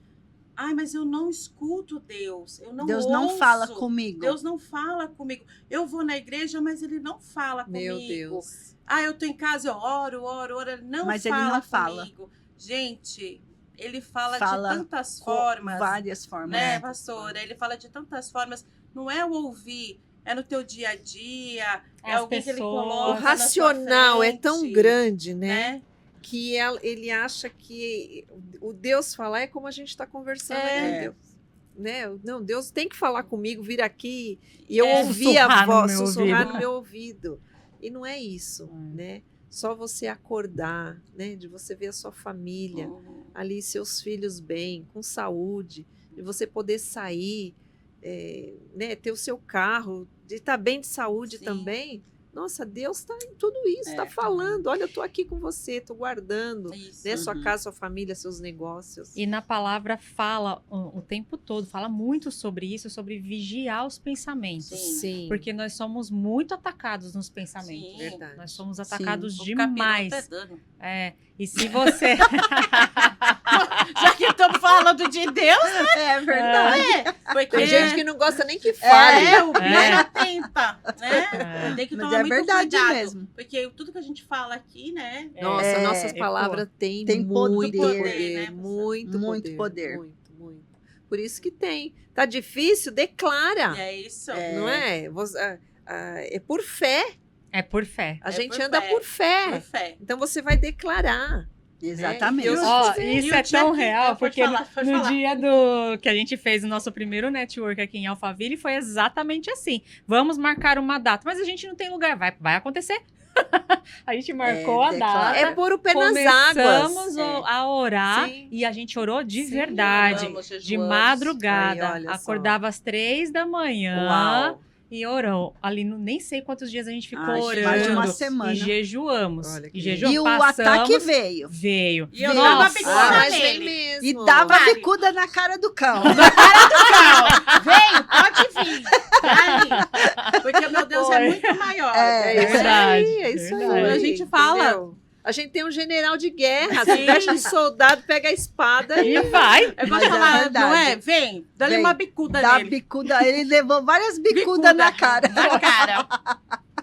Speaker 3: Ai, mas eu não escuto Deus. Eu não
Speaker 1: Deus
Speaker 3: ouço.
Speaker 1: não fala comigo.
Speaker 3: Deus não fala comigo. Eu vou na igreja, mas ele não fala comigo.
Speaker 2: Meu Deus.
Speaker 3: Ah, eu tô em casa, eu oro. Ele não
Speaker 1: Mas
Speaker 3: fala
Speaker 1: ele não fala.
Speaker 3: comigo. Gente, ele fala de
Speaker 1: Fala
Speaker 3: tantas formas.
Speaker 1: Várias formas.
Speaker 3: Né, pastora? Ele fala de tantas formas. Não é o ouvir, é no teu dia a dia, é alguém que ele coloca.
Speaker 2: O racional é tão grande,
Speaker 3: né?
Speaker 2: Que ele acha que o Deus falar é como a gente está conversando aqui. Deus, né? Não, Deus tem que falar comigo, vir aqui e eu ouvir a voz, sussurrar no meu ouvido. E não é isso, né? Só você acordar, né? De você ver a sua família ali, seus filhos bem, com saúde, de você poder sair, né? Ter o seu carro, de estar bem de saúde também. Nossa, Deus está em tudo isso, está falando. Olha, eu estou aqui com você, estou guardando, né, sua casa, sua família, seus negócios.
Speaker 4: E na palavra fala o tempo todo, fala muito sobre isso, sobre vigiar os pensamentos.
Speaker 2: Sim.
Speaker 4: Porque nós somos muito atacados nos pensamentos.
Speaker 3: Sim.
Speaker 2: Verdade.
Speaker 4: Nós somos atacados
Speaker 3: O
Speaker 4: demais.
Speaker 3: capiroto é dano.
Speaker 4: E se você...
Speaker 3: Já que estamos falando de Deus,
Speaker 1: É verdade.
Speaker 3: porque
Speaker 2: Tem gente que não gosta nem que fale.
Speaker 3: o bicho atenta, né? Tem que
Speaker 1: Mas
Speaker 3: tomar
Speaker 1: é
Speaker 3: muito
Speaker 1: verdade
Speaker 3: cuidado,
Speaker 1: mesmo.
Speaker 3: porque tudo que a gente fala aqui, né?
Speaker 2: Nossa, nossas palavras têm muito
Speaker 3: poder, né?
Speaker 2: muito
Speaker 1: poder.
Speaker 2: Muito. Por isso que tem. Tá difícil? Declara.
Speaker 3: É isso.
Speaker 2: Não é? É por fé.
Speaker 4: É por fé.
Speaker 2: A gente
Speaker 3: por
Speaker 2: anda
Speaker 3: fé.
Speaker 2: por fé.
Speaker 3: Por fé.
Speaker 2: Então você vai declarar.
Speaker 1: Exatamente.
Speaker 2: Deus
Speaker 4: Isso é tão real, porque
Speaker 3: pode
Speaker 4: no
Speaker 3: falar.
Speaker 4: dia que a gente fez o nosso primeiro network aqui em Alphaville, foi exatamente assim. Vamos marcar uma data, mas a gente não tem lugar. Vai acontecer. A gente marcou a data.
Speaker 2: É pôr o pé nas
Speaker 4: Começamos
Speaker 2: águas.
Speaker 4: a orar.
Speaker 2: Sim.
Speaker 4: E a gente orou de
Speaker 2: Sim,
Speaker 4: verdade.
Speaker 3: oramos,
Speaker 4: De
Speaker 3: jejuamos.
Speaker 4: madrugada.
Speaker 2: Aí, olha só.
Speaker 4: Acordava às 3 da manhã.
Speaker 2: Uau.
Speaker 4: E orou. Ali, nem sei quantos dias a gente ficou
Speaker 1: Acho
Speaker 4: orando.
Speaker 1: mais de uma semana.
Speaker 4: E jejuamos.
Speaker 2: Olha que
Speaker 4: E jejuamos.
Speaker 1: E o
Speaker 4: Passamos,
Speaker 1: ataque veio.
Speaker 4: Veio.
Speaker 3: E eu
Speaker 1: Veio.
Speaker 3: dava
Speaker 1: Nossa.
Speaker 3: bicuda
Speaker 2: Mas vem
Speaker 3: nele.
Speaker 2: mesmo.
Speaker 1: E dava
Speaker 3: Vai.
Speaker 1: bicuda na cara do cão.
Speaker 3: Vem, pode vir. Vai. Porque meu Deus é muito maior.
Speaker 2: É isso
Speaker 4: Verdade,
Speaker 2: aí, é isso
Speaker 4: verdade.
Speaker 2: aí.
Speaker 3: A gente fala.
Speaker 2: Entendeu? A gente tem um general de guerra,
Speaker 3: Sim.
Speaker 2: se veste de soldado, pega a espada
Speaker 4: E vai.
Speaker 3: Eu vou
Speaker 1: Mas
Speaker 3: te
Speaker 1: é
Speaker 3: falar,
Speaker 1: verdade.
Speaker 3: não é? Vem, dá-lhe
Speaker 1: Vem.
Speaker 3: uma bicuda
Speaker 1: Dá
Speaker 3: nele.
Speaker 1: bicuda. Ele levou várias bicudas na cara.
Speaker 3: Na cara.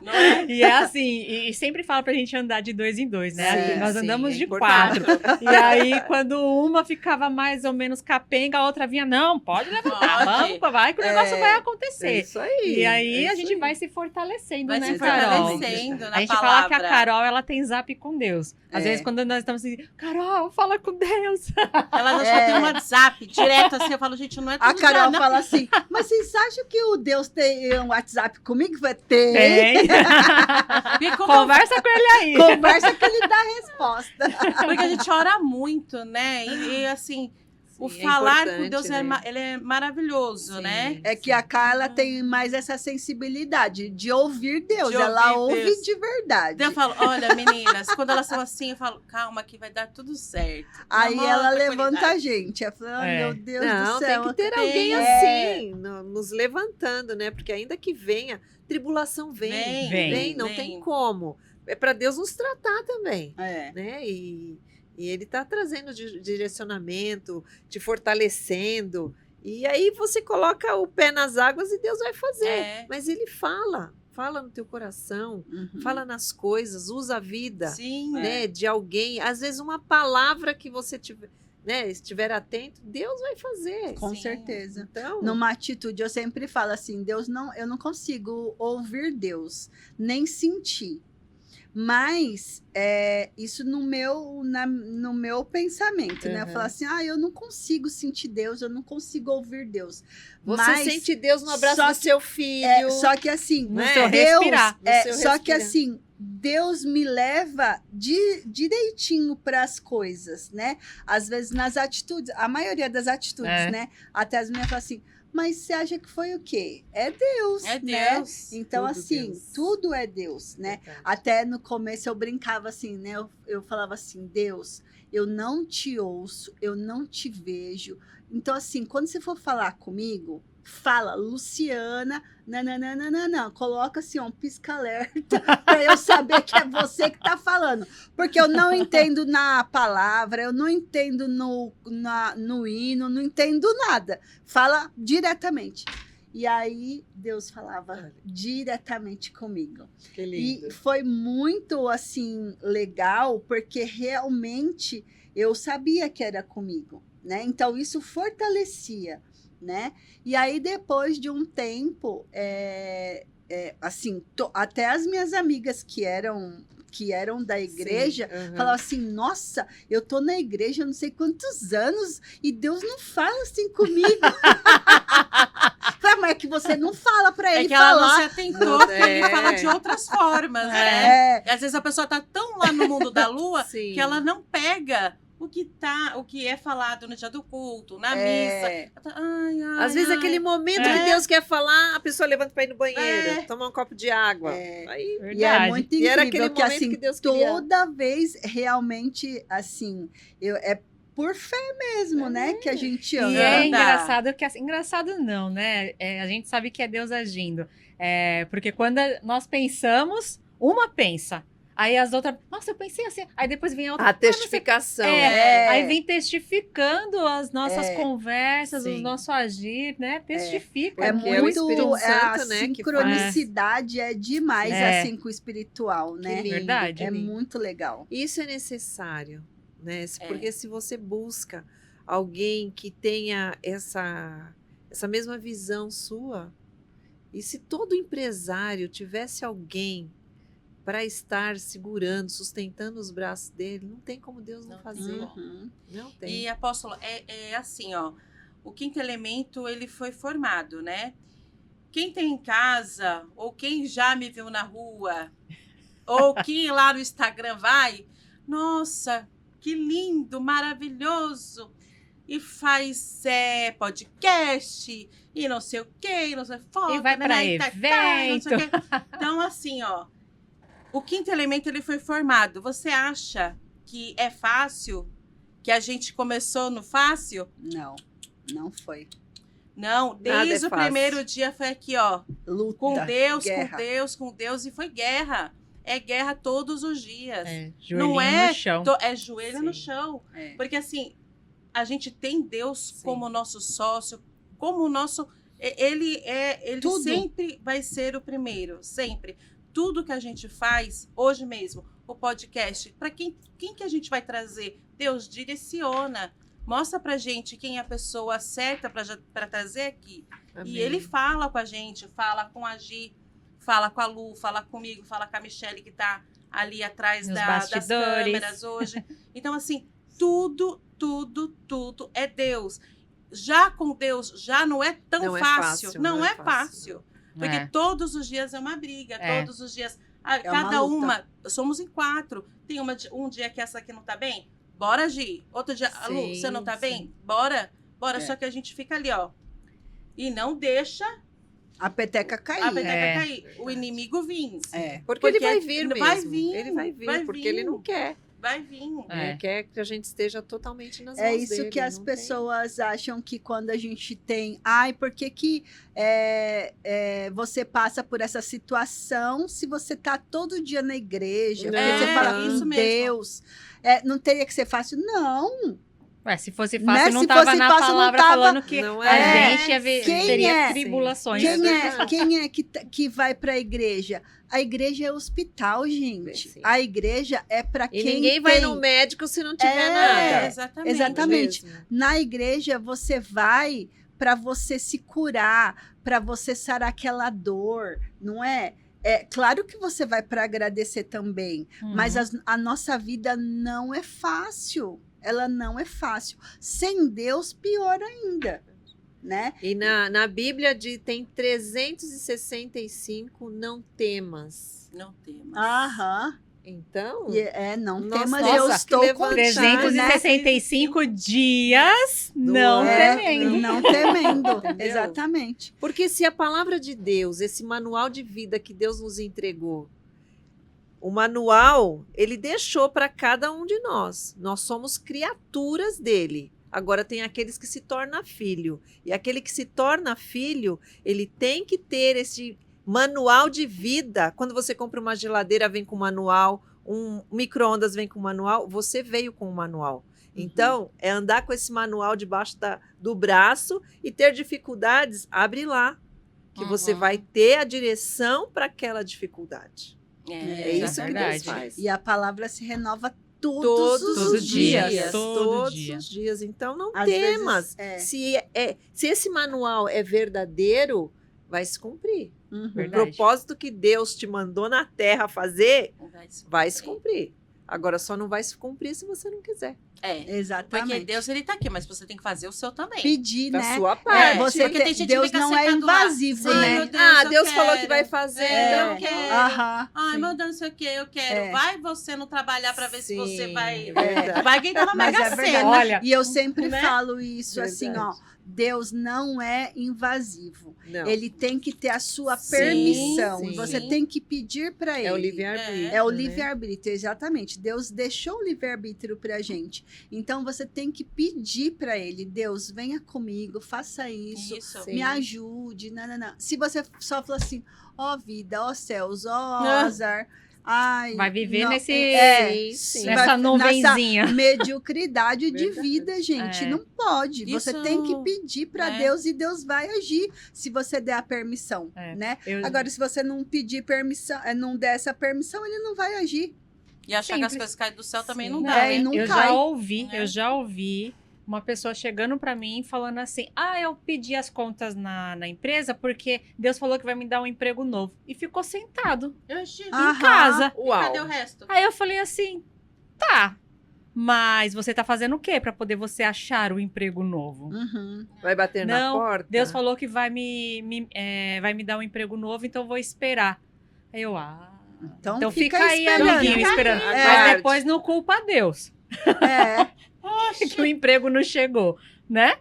Speaker 3: Não é?
Speaker 4: E é assim, e sempre fala pra gente andar de 2 em 2, né?
Speaker 1: Sim,
Speaker 4: Nós andamos
Speaker 2: é
Speaker 4: de
Speaker 2: importante.
Speaker 4: 4. E aí, quando uma ficava mais ou menos capenga, a outra vinha, não, pode levantar,
Speaker 3: Pode.
Speaker 4: vamos, vai que o negócio vai
Speaker 2: É
Speaker 4: acontecer.
Speaker 2: isso aí.
Speaker 4: E aí
Speaker 2: é
Speaker 4: a
Speaker 2: isso
Speaker 4: gente
Speaker 2: aí.
Speaker 4: vai se fortalecendo,
Speaker 3: Vai
Speaker 4: né,
Speaker 3: se
Speaker 4: Carol?
Speaker 3: fortalecendo na
Speaker 4: A gente
Speaker 3: palavra.
Speaker 4: fala que a Carol, ela tem zap com Deus. Às
Speaker 1: É.
Speaker 4: vezes, quando nós estamos assim, Carol, fala com Deus.
Speaker 3: Ela já tem um WhatsApp direto assim. Eu falo, gente, não é tudo
Speaker 1: A Carol
Speaker 3: dia, não.
Speaker 1: fala assim, mas vocês acham que o Deus tem um WhatsApp comigo? Vai ter.
Speaker 4: Tem.
Speaker 3: E como
Speaker 4: Conversa com ele aí.
Speaker 1: Conversa que ele dá a resposta.
Speaker 3: Porque a gente ora muito, né? E assim, o
Speaker 2: Sim, é
Speaker 3: falar com
Speaker 2: importante,
Speaker 3: Deus
Speaker 2: né?
Speaker 3: ele é maravilhoso,
Speaker 2: Sim.
Speaker 3: né?
Speaker 1: É que a Carla tem mais essa sensibilidade de ouvir Deus.
Speaker 3: De
Speaker 1: Ela
Speaker 3: ouvir
Speaker 1: ouve
Speaker 3: Deus.
Speaker 1: de verdade.
Speaker 3: Então eu falo, olha, meninas, quando elas são assim, eu falo, calma que vai dar tudo certo.
Speaker 1: Aí
Speaker 3: Na maior
Speaker 1: ela levanta a
Speaker 3: tranquilidade.
Speaker 1: gente. Ela fala,
Speaker 4: É.
Speaker 1: meu Deus
Speaker 2: Não,
Speaker 1: do céu.
Speaker 2: tem que ter alguém
Speaker 1: É.
Speaker 2: assim, nos levantando, né? Porque ainda que venha, tribulação vem, não tem como. É para Deus nos tratar também,
Speaker 1: É.
Speaker 2: né? E ele está trazendo direcionamento, te fortalecendo. E aí você coloca o pé nas águas e Deus vai fazer.
Speaker 3: É.
Speaker 2: Mas ele fala no teu coração,
Speaker 1: Uhum.
Speaker 2: fala nas coisas, usa a vida,
Speaker 3: Sim,
Speaker 2: né? De alguém. Às vezes uma palavra que você tiver, né, estiver atento, Deus vai fazer.
Speaker 1: Com
Speaker 3: Sim.
Speaker 1: certeza.
Speaker 2: Então,
Speaker 1: Numa atitude, eu sempre falo assim, eu não consigo ouvir Deus, nem sentir. Mas isso no meu pensamento, né? Eu
Speaker 2: Uhum.
Speaker 1: falo assim, eu não consigo sentir Deus, eu não consigo ouvir Deus.
Speaker 2: você
Speaker 1: Mas
Speaker 2: sente Deus no abraço
Speaker 1: só
Speaker 2: do seu filho.
Speaker 1: só que assim,
Speaker 2: No
Speaker 4: seu
Speaker 1: Deus,
Speaker 4: respirar.
Speaker 2: No seu
Speaker 1: só que
Speaker 2: respirar.
Speaker 1: assim, Deus me leva direitinho para as coisas, né? Às vezes nas atitudes, a maioria das atitudes,
Speaker 4: É.
Speaker 1: né? Até as minhas falam assim, mas você acha que foi o quê? É Deus,
Speaker 3: é
Speaker 1: né?
Speaker 3: Deus.
Speaker 1: Então,
Speaker 2: Tudo
Speaker 1: assim,
Speaker 2: Deus.
Speaker 1: tudo é Deus, né?
Speaker 2: Verdade.
Speaker 1: Até no começo eu brincava assim, né? Eu falava assim, Deus, eu não te ouço, eu não te vejo. Então, assim, quando você for falar comigo, fala, Luciana, não, coloca assim, um pisca-alerta para eu saber que é você que está falando. Porque eu não entendo na palavra, eu não entendo no hino, não entendo nada. Fala diretamente. E aí, Deus falava diretamente comigo.
Speaker 2: Que lindo.
Speaker 1: E foi muito, assim, legal, porque realmente eu sabia que era comigo, né? Então, isso fortalecia, né? E aí, depois de um tempo, assim, até as minhas amigas que eram da igreja, falavam assim, nossa, eu tô na igreja há não sei quantos anos e Deus não fala assim comigo. Mas é que você não fala para ele falar.
Speaker 3: Ela não se atentou, porque ele fala de outras formas, né? E às vezes a pessoa tá tão lá no mundo da lua que ela não pega o que é falado no dia do culto, na missa.
Speaker 2: Às vezes aquele momento que Deus quer falar, a pessoa levanta para ir no banheiro, tomar um copo de água. Aí,
Speaker 1: e é muito incrível,
Speaker 2: era aquele
Speaker 1: que
Speaker 2: momento
Speaker 1: assim,
Speaker 2: que Deus
Speaker 1: toda vez, realmente, assim, por fé mesmo, né, que a gente ama.
Speaker 4: E é engraçado que, assim, engraçado não, né? A gente sabe que é Deus agindo. Porque quando nós pensamos, uma pensa. Aí as outras, nossa, eu pensei assim. Aí depois vem a outra.
Speaker 2: A testificação.
Speaker 4: Aí vem testificando as nossas conversas, o nosso agir, né? Testifica.
Speaker 1: É muito,
Speaker 2: o Espírito Santo,
Speaker 1: a
Speaker 2: né,
Speaker 1: sincronicidade é demais, assim, com o espiritual, né?
Speaker 2: Que lindo,
Speaker 4: verdade.
Speaker 1: É muito legal.
Speaker 2: Isso é necessário, né? Porque se você busca alguém que tenha essa mesma visão sua, e se todo empresário tivesse alguém para estar segurando, sustentando os braços dele, não tem como Deus não fazer. Não tem.
Speaker 3: E, apóstolo, é assim, ó, o quinto elemento, ele foi formado, né? Quem tem em casa, ou quem já me viu na rua, ou quem lá no Instagram vai, nossa, que lindo, maravilhoso, e faz podcast, e não sei o quê, não sei foto,
Speaker 4: e vai para evento.
Speaker 3: Não sei o quê. Então, assim, ó, o quinto elemento, ele foi formado. Você acha que é fácil? Que a gente começou no fácil?
Speaker 1: Não foi.
Speaker 3: Não, desde o primeiro dia foi aqui, ó.
Speaker 1: Luta,
Speaker 3: com Deus,
Speaker 1: guerra.
Speaker 3: com Deus, com Deus. E foi guerra. É guerra todos os dias.
Speaker 4: Joelhinho no chão.
Speaker 3: É joelho no chão. Porque, assim, a gente tem Deus como nosso sócio, como o nosso... Ele sempre vai ser o primeiro, sempre. Tudo que a gente faz, hoje mesmo, o podcast, para quem que a gente vai trazer? Deus direciona, mostra pra gente quem é a pessoa certa para trazer aqui. Amém. E ele fala com a gente, fala com a Gi, fala com a Lu, fala comigo, fala com a Michelle, que tá ali atrás das câmeras hoje. Então, assim, tudo é Deus. Já com Deus, já não é tão fácil. Não é fácil. Porque todos os dias é uma briga, todos os dias. Cada uma, somos em 4. Tem um dia que essa aqui não tá bem? Bora, Gi. Outro dia, Lu, você não tá bem? Bora. Só que a gente fica ali, ó. E não deixa
Speaker 1: a peteca cair.
Speaker 3: O inimigo vir.
Speaker 2: Porque ele vai vir mesmo. Ele vai vir, porque ele não quer.
Speaker 3: Vai vir.
Speaker 2: Ele quer que a gente esteja totalmente nas mãos dele.
Speaker 1: É isso que as pessoas acham, que quando a gente tem... por que você passa por essa situação se você está todo dia na igreja? Porque você fala com Deus. Não teria que ser fácil? Não.
Speaker 4: Se fosse fácil, não estava na palavra falando que a gente teria tribulações.
Speaker 1: Quem é que vai para a igreja? A igreja é hospital, gente. Sim. A igreja é para quem
Speaker 2: ninguém vai no médico se não tiver nada.
Speaker 1: Exatamente. Na igreja, você vai para você se curar, para você sarar aquela dor, não é? Claro que você vai para agradecer também, mas a nossa vida não é fácil. Ela não é fácil. Sem Deus, pior ainda, né?
Speaker 2: E na Bíblia tem 365 não temas.
Speaker 3: Não temas.
Speaker 2: Então,
Speaker 1: não temas, eu estou com
Speaker 4: 365 dias não temendo.
Speaker 1: Não temendo, exatamente.
Speaker 2: Porque se a palavra de Deus, esse manual de vida que Deus nos entregou, O manual, ele deixou para cada um de nós. Nós somos criaturas dele. Agora tem aqueles que se tornam filho. E aquele que se torna filho, ele tem que ter esse manual de vida. Quando você compra uma geladeira, vem com manual. Um micro-ondas vem com manual. Você veio com o manual. Então, é andar com esse manual debaixo do braço e ter dificuldades, abre lá. Que você vai ter a direção para aquela dificuldade. É isso que Deus faz.
Speaker 1: E a palavra se renova todos os dias.
Speaker 2: Todos os dias. Então, não temas. Se esse manual é verdadeiro, vai se cumprir. O propósito que Deus te mandou na terra fazer, vai se cumprir. Agora, só não vai se cumprir se você não quiser.
Speaker 1: Exatamente.
Speaker 3: Porque Deus, ele tá aqui, mas você tem que fazer o seu também.
Speaker 1: Pedir, né?
Speaker 2: Da sua parte.
Speaker 3: Porque tem gente
Speaker 1: Deus
Speaker 3: que fica
Speaker 1: não é invasivo, né?
Speaker 2: Deus falou que vai fazer.
Speaker 3: Eu quero. Ai,
Speaker 1: meu
Speaker 3: Deus, não sei o que, eu quero. Vai você não trabalhar pra ver se você vai...
Speaker 2: É
Speaker 3: vai quem tá na Mega Sena.
Speaker 4: Olha,
Speaker 1: e eu sempre falo isso, assim, ó. Deus não é invasivo.
Speaker 2: Não.
Speaker 1: Ele tem que ter a sua permissão.
Speaker 2: Sim.
Speaker 1: Você tem que pedir para ele.
Speaker 2: É o livre-arbítrio.
Speaker 1: É o livre-arbítrio, exatamente. Deus deixou o livre-arbítrio pra gente. Então, você tem que pedir para ele. Deus, venha comigo, faça isso. Me ajude. Não. Se você só falar assim, ó vida, ó céus, ó azar... Ai,
Speaker 4: vai viver
Speaker 1: nessa
Speaker 4: nuvenzinha.
Speaker 1: Mediocridade de vida, gente. Não pode. Você tem que pedir para Deus e Deus vai agir se você der a permissão, né? Agora, se você não pedir permissão, não der essa permissão, ele não vai agir.
Speaker 3: E achar que as coisas caem do céu também não dá,
Speaker 1: né?
Speaker 3: Não
Speaker 4: eu já ouvi uma pessoa chegando para mim falando assim, eu pedi as contas na empresa porque Deus falou que vai me dar um emprego novo. E ficou sentado em casa.
Speaker 3: Uau. Cadê o resto?
Speaker 4: Aí eu falei assim, mas você tá fazendo o quê para poder você achar o emprego novo?
Speaker 2: Vai bater na porta?
Speaker 4: Deus falou que vai me dar um emprego novo, então eu vou esperar. Aí eu, então fica aí, amiguinho, esperando. Mas depois não culpa Deus. Que o emprego não chegou, né?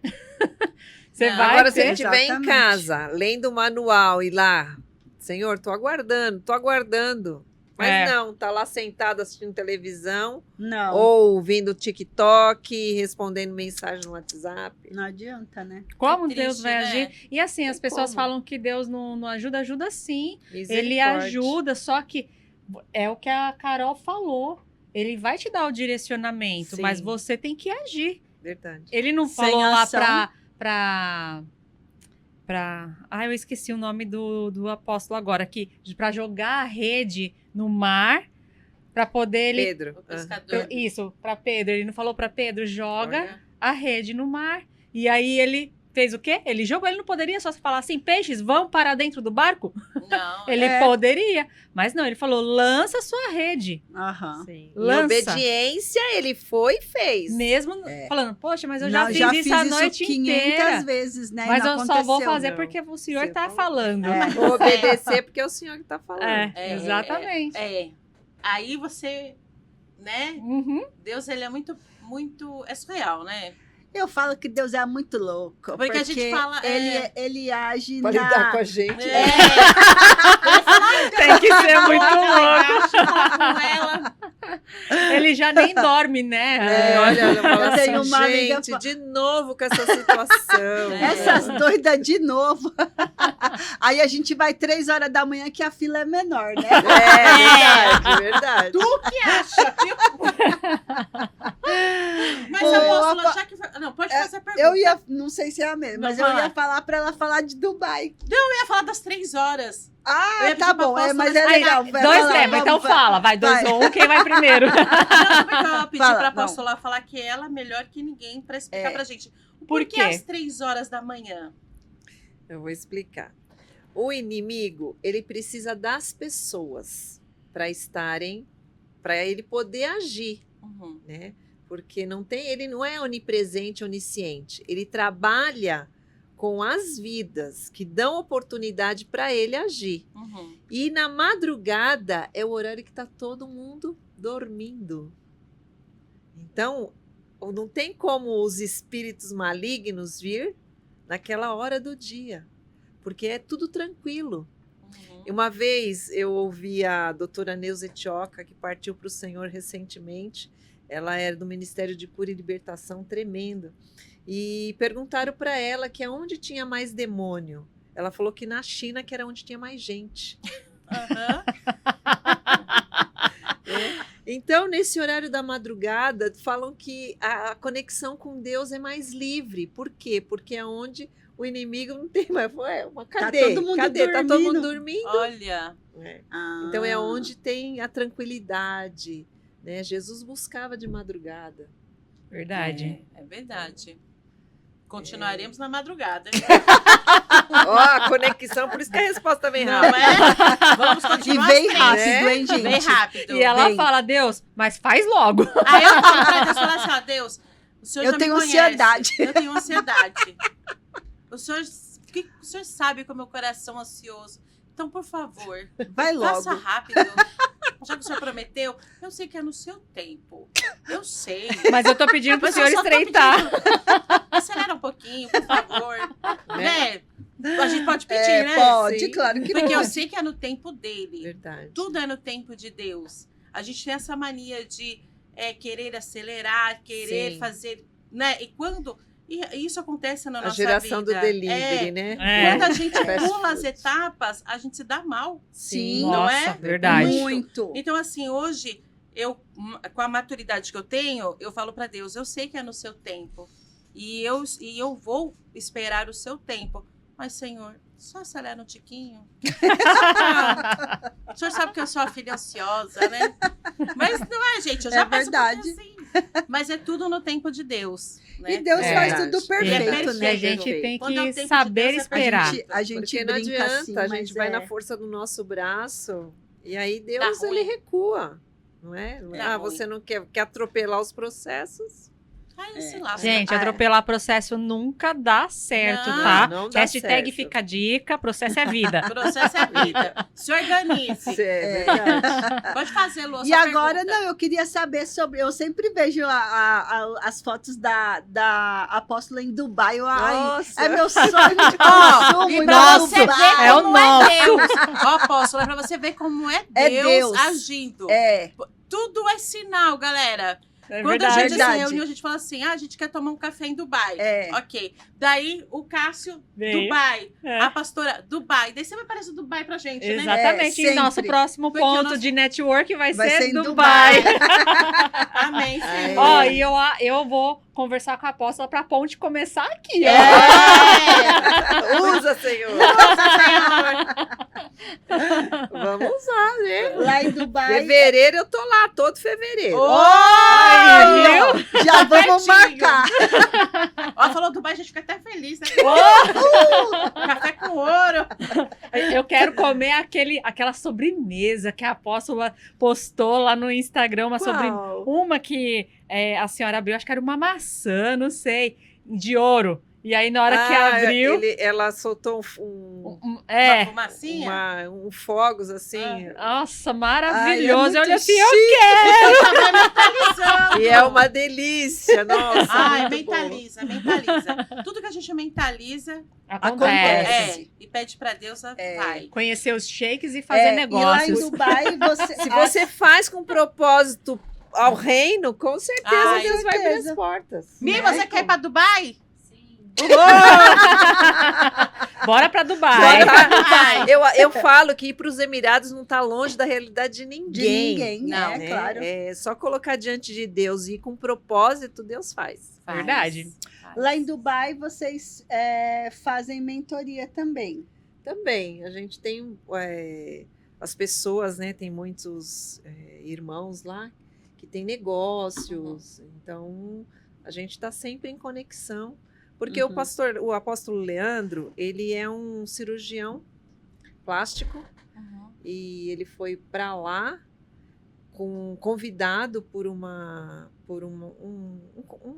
Speaker 4: Você vai
Speaker 2: agora, se ele estiver em casa, lendo o manual e lá, Senhor, tô aguardando. Mas não, tá lá sentado assistindo televisão, ou ouvindo TikTok, respondendo mensagem no WhatsApp.
Speaker 1: Não adianta, né?
Speaker 4: Como Deus vai agir? E assim, as pessoas falam que Deus não ajuda sim. Ele ajuda, só que é o que a Carol falou. Ele vai te dar o direcionamento, mas você tem que agir.
Speaker 2: Verdade.
Speaker 4: Ele não falou lá eu esqueci o nome do apóstolo agora, que para jogar a rede no mar, para poder
Speaker 2: Pedro.
Speaker 3: O pescador.
Speaker 4: Isso, para Pedro. Ele não falou para Pedro, joga a rede no mar. E aí ele fez o quê? Ele jogou, ele não poderia só falar assim, peixes, vão para dentro do barco?
Speaker 3: Não.
Speaker 4: Ele poderia, mas não, ele falou, lança sua rede.
Speaker 2: Sim.
Speaker 4: Lança.
Speaker 2: Em obediência, ele foi e fez.
Speaker 4: Mesmo falando, poxa, mas eu já fiz isso a noite
Speaker 1: 500
Speaker 4: inteira.
Speaker 1: vezes, né?
Speaker 4: Mas eu só vou fazer porque o senhor está falando.
Speaker 2: Vou obedecer porque é o senhor que está falando.
Speaker 4: Exatamente.
Speaker 3: Aí você, né? Deus, ele é muito, muito... É surreal, né?
Speaker 1: Eu falo que Deus é muito louco. Porque
Speaker 3: a gente fala...
Speaker 1: Ele age
Speaker 2: pra lidar com a gente.
Speaker 4: Tem que ser muito louco.
Speaker 3: Com ela.
Speaker 4: Ele já nem dorme, né?
Speaker 2: Olha, eu falo
Speaker 1: Eu tenho
Speaker 2: assim,
Speaker 1: uma
Speaker 2: gente,
Speaker 1: amiga...
Speaker 2: de novo com essa situação.
Speaker 1: Essas doidas de novo. Aí a gente vai 3 horas da manhã que a fila é menor, né?
Speaker 2: Verdade.
Speaker 3: Tu que acha, viu? Mas eu posso achar que... Não, pode fazer a pergunta.
Speaker 1: Não sei se é a mesma, mas eu ia falar pra ela falar de Dubai.
Speaker 3: Não, eu ia falar das 3 horas.
Speaker 1: Tá bom, mas é legal.
Speaker 4: 2 temas, então fala. Vai, 2 ou 1, quem vai primeiro?
Speaker 3: Não, porque eu pedi pra apóstola falar que ela é melhor que ninguém pra explicar pra gente. Por que às 3 horas da manhã?
Speaker 2: Eu vou explicar. O inimigo, ele precisa das pessoas para ele poder agir, né? Porque ele não é onipresente, onisciente. Ele trabalha com as vidas que dão oportunidade para ele agir. E na madrugada é o horário que está todo mundo dormindo. Então, não tem como os espíritos malignos vir naquela hora do dia, porque é tudo tranquilo. E uma vez eu ouvi a doutora Neuza Etioca, que partiu para o Senhor recentemente. Ela era do Ministério de Cura e Libertação, tremenda. E perguntaram para ela que aonde tinha mais demônio. Ela falou que na China, que era onde tinha mais gente. Então, nesse horário da madrugada, falam que a conexão com Deus é mais livre. Por quê? Porque é onde o inimigo não tem mais. Cadê?
Speaker 1: Tá todo mundo dormindo.
Speaker 2: Tá todo mundo dormindo.
Speaker 3: Olha.
Speaker 2: Então, é onde tem a tranquilidade. Né? Jesus buscava de madrugada.
Speaker 4: Verdade.
Speaker 3: É verdade. Continuaremos na madrugada.
Speaker 2: A conexão, por isso que a resposta vem rápida.
Speaker 3: Não é? Vamos continuar.
Speaker 1: E vem rápido, hein, gente?
Speaker 3: Bem rápido.
Speaker 4: E ela fala, Deus, mas faz logo.
Speaker 3: Aí eu falo pra Deus, assim, ó, Deus, o senhor já
Speaker 1: tenho
Speaker 3: me conhece.
Speaker 1: ansiedade.
Speaker 3: Eu tenho ansiedade. O senhor sabe que o meu coração é ansioso. Então, por favor,
Speaker 1: vai logo.
Speaker 3: Faça rápido. Já que o senhor prometeu, eu sei que é no seu tempo. Eu sei.
Speaker 4: Mas eu tô pedindo pro senhor estreitar.
Speaker 3: Acelera um pouquinho, por favor. Né? A gente pode pedir, né?
Speaker 1: Pode,
Speaker 2: Sim.
Speaker 1: claro que
Speaker 3: Porque
Speaker 1: pode.
Speaker 3: eu sei que é no tempo dele.
Speaker 2: Verdade.
Speaker 3: Tudo é no tempo de Deus. A gente tem essa mania de querer acelerar, querer
Speaker 2: Sim.
Speaker 3: fazer, né? E quando isso acontece na nossa vida.
Speaker 2: A geração do delivery, né?
Speaker 3: Quando a gente pula as etapas, a gente se dá mal.
Speaker 1: Sim.
Speaker 3: Não
Speaker 4: Nossa,
Speaker 3: é?
Speaker 4: verdade.
Speaker 1: Muito.
Speaker 3: Então, assim, hoje, com a maturidade que eu tenho, eu falo para Deus, eu sei que é no seu tempo. E eu vou esperar o seu tempo. Mas, Senhor, só acelera um tiquinho. O senhor sabe que eu sou a filha ansiosa, né? Mas não é, gente. Eu já passo
Speaker 1: verdade.
Speaker 3: por isso assim. Mas é tudo no tempo de Deus. Né?
Speaker 1: E Deus faz
Speaker 2: verdade.
Speaker 1: tudo perfeito,
Speaker 3: Ele
Speaker 1: né?
Speaker 4: A gente tem
Speaker 3: Quando é o
Speaker 4: que
Speaker 3: tempo de
Speaker 4: saber
Speaker 3: Deus,
Speaker 4: esperar.
Speaker 1: A gente
Speaker 2: Porque não
Speaker 1: brinca
Speaker 2: adianta,
Speaker 1: assim,
Speaker 2: a
Speaker 1: mas
Speaker 2: gente vai na força do nosso braço e aí Deus
Speaker 3: Dá
Speaker 2: ele
Speaker 3: ruim.
Speaker 2: recua, não é?
Speaker 3: Dá ruim.
Speaker 2: Você não quer atropelar os processos?
Speaker 3: Aí se lasca.
Speaker 4: Gente, atropelar processo nunca dá certo,
Speaker 3: Não,
Speaker 4: tá?
Speaker 2: não dá
Speaker 4: Hashtag
Speaker 2: certo.
Speaker 4: fica a dica, processo é vida.
Speaker 3: Processo é vida. Se organize.
Speaker 2: É verdade.
Speaker 3: Pode fazer, Lu, a
Speaker 1: E
Speaker 3: sua
Speaker 1: agora,
Speaker 3: pergunta.
Speaker 1: não, eu queria saber sobre. Eu sempre vejo as fotos da apóstola em Dubai.
Speaker 2: Nossa.
Speaker 1: É meu sonho de consumo.
Speaker 3: E
Speaker 1: ir
Speaker 3: pra
Speaker 1: pra
Speaker 3: você
Speaker 1: Dubai.
Speaker 3: ver
Speaker 4: É o
Speaker 3: como é
Speaker 4: nosso.
Speaker 3: Deus. Ó, apóstolo, é pra você ver como é
Speaker 1: É
Speaker 3: Deus,
Speaker 1: Deus.
Speaker 3: agindo.
Speaker 1: É,
Speaker 3: Tudo é sinal, galera.
Speaker 4: É
Speaker 3: Quando a
Speaker 4: verdade.
Speaker 3: gente se
Speaker 1: Verdade.
Speaker 3: reuniu, a gente fala assim, a gente quer tomar um café em Dubai.
Speaker 1: é.
Speaker 3: Ok. Daí, o Cássio,
Speaker 4: Veio.
Speaker 3: Dubai.
Speaker 4: É.
Speaker 3: A pastora, Dubai. Daí você vai aparecer Dubai pra gente, né?
Speaker 4: Exatamente.
Speaker 1: É,
Speaker 4: E nosso
Speaker 1: sempre.
Speaker 4: próximo
Speaker 3: Porque
Speaker 4: ponto
Speaker 3: o nosso-
Speaker 4: de network vai
Speaker 1: Vai
Speaker 4: ser
Speaker 1: ser em
Speaker 4: Dubai.
Speaker 3: Amém,
Speaker 2: É.
Speaker 3: Senhor.
Speaker 4: Ó, e eu vou conversar com a apóstola pra ponte começar aqui, ó.
Speaker 3: É.
Speaker 2: Usa, Senhor. Vamos lá, né?
Speaker 1: Lá em Dubai.
Speaker 2: Fevereiro eu tô lá, todo fevereiro.
Speaker 1: Aí, ó, já vamos
Speaker 3: Pertinho.
Speaker 1: marcar.
Speaker 3: Ó, falou Dubai, a gente fica até feliz, né? Café com ouro.
Speaker 4: Eu quero comer aquela sobremesa que a apóstola postou lá no Instagram, uma sobremesa.
Speaker 2: Qual?
Speaker 4: Uma que a senhora abriu, acho que era uma maçã, não sei, de ouro. E aí, na hora que abriu.
Speaker 2: Ela soltou
Speaker 3: Uma fumacinha.
Speaker 2: um fogos assim.
Speaker 4: Nossa,
Speaker 1: Ai,
Speaker 4: maravilhoso.
Speaker 1: é
Speaker 4: Eu olhei
Speaker 1: muito
Speaker 4: assim, eu
Speaker 1: chique.
Speaker 4: quero.
Speaker 3: Tá mentalizando.
Speaker 2: E é uma delícia, nossa.
Speaker 3: Ai,
Speaker 2: muito bom.
Speaker 3: mentaliza. Tudo que a gente mentaliza,
Speaker 4: Acontece.
Speaker 3: e pede pra Deus, vai.
Speaker 4: Conhecer os shakes e fazer
Speaker 1: E lá em
Speaker 4: negócios.
Speaker 1: Dubai, você.
Speaker 2: Se você faz com propósito ao reino, com certeza
Speaker 3: Ai,
Speaker 2: Deus vai abrir
Speaker 1: certeza.
Speaker 2: as portas.
Speaker 3: Mi, você quer ir pra Dubai?
Speaker 4: Bora pra Dubai.
Speaker 3: Dubai.
Speaker 2: Eu falo que ir para os Emirados não está longe da realidade de ninguém.
Speaker 1: De ninguém,
Speaker 3: Não,
Speaker 1: é
Speaker 2: né?
Speaker 1: claro.
Speaker 2: É só colocar diante de Deus e ir com propósito, Deus faz.
Speaker 4: Verdade.
Speaker 1: Lá em Dubai, vocês fazem mentoria também.
Speaker 2: Também, a gente tem as pessoas, né? Tem muitos irmãos lá que têm negócios, então a gente está sempre em conexão. Porque o apóstolo Leandro, ele é um cirurgião plástico e ele foi para lá convidado por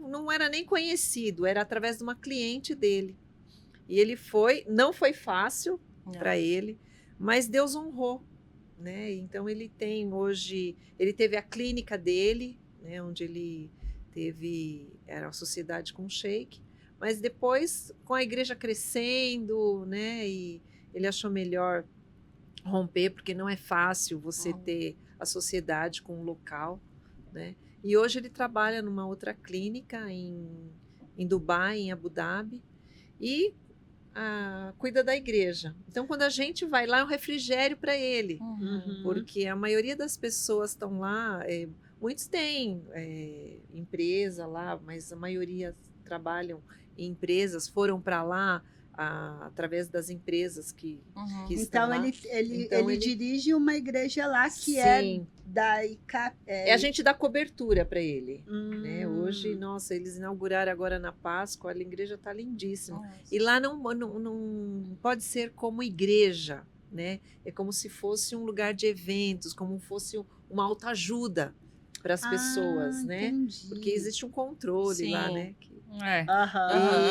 Speaker 2: não era nem conhecido, era através de uma cliente dele. E ele não foi fácil para ele, mas Deus honrou, né? Então ele teve a clínica dele, né? Onde ele era a sociedade com o sheik. Mas depois, com a igreja crescendo, né, e ele achou melhor romper, porque não é fácil você ter a sociedade com o local, né? E hoje ele trabalha numa outra clínica em Dubai, em Abu Dhabi, e cuida da igreja. Então, quando a gente vai lá, é um refrigério para ele, porque a maioria das pessoas estão lá, muitos têm empresa lá, mas a maioria trabalham em empresas, foram para lá através das empresas que estão
Speaker 1: então,
Speaker 2: lá.
Speaker 1: Ele dirige uma igreja lá que
Speaker 2: Sim.
Speaker 1: é da ICAP.
Speaker 2: A gente dá cobertura para ele. Né? Hoje, nossa, eles inauguraram agora na Páscoa, a igreja está lindíssima. Nossa. E lá não pode ser como igreja, né? É como se fosse um lugar de eventos, como fosse uma autoajuda para as pessoas, né?
Speaker 1: Entendi.
Speaker 2: Porque existe um controle lá, né?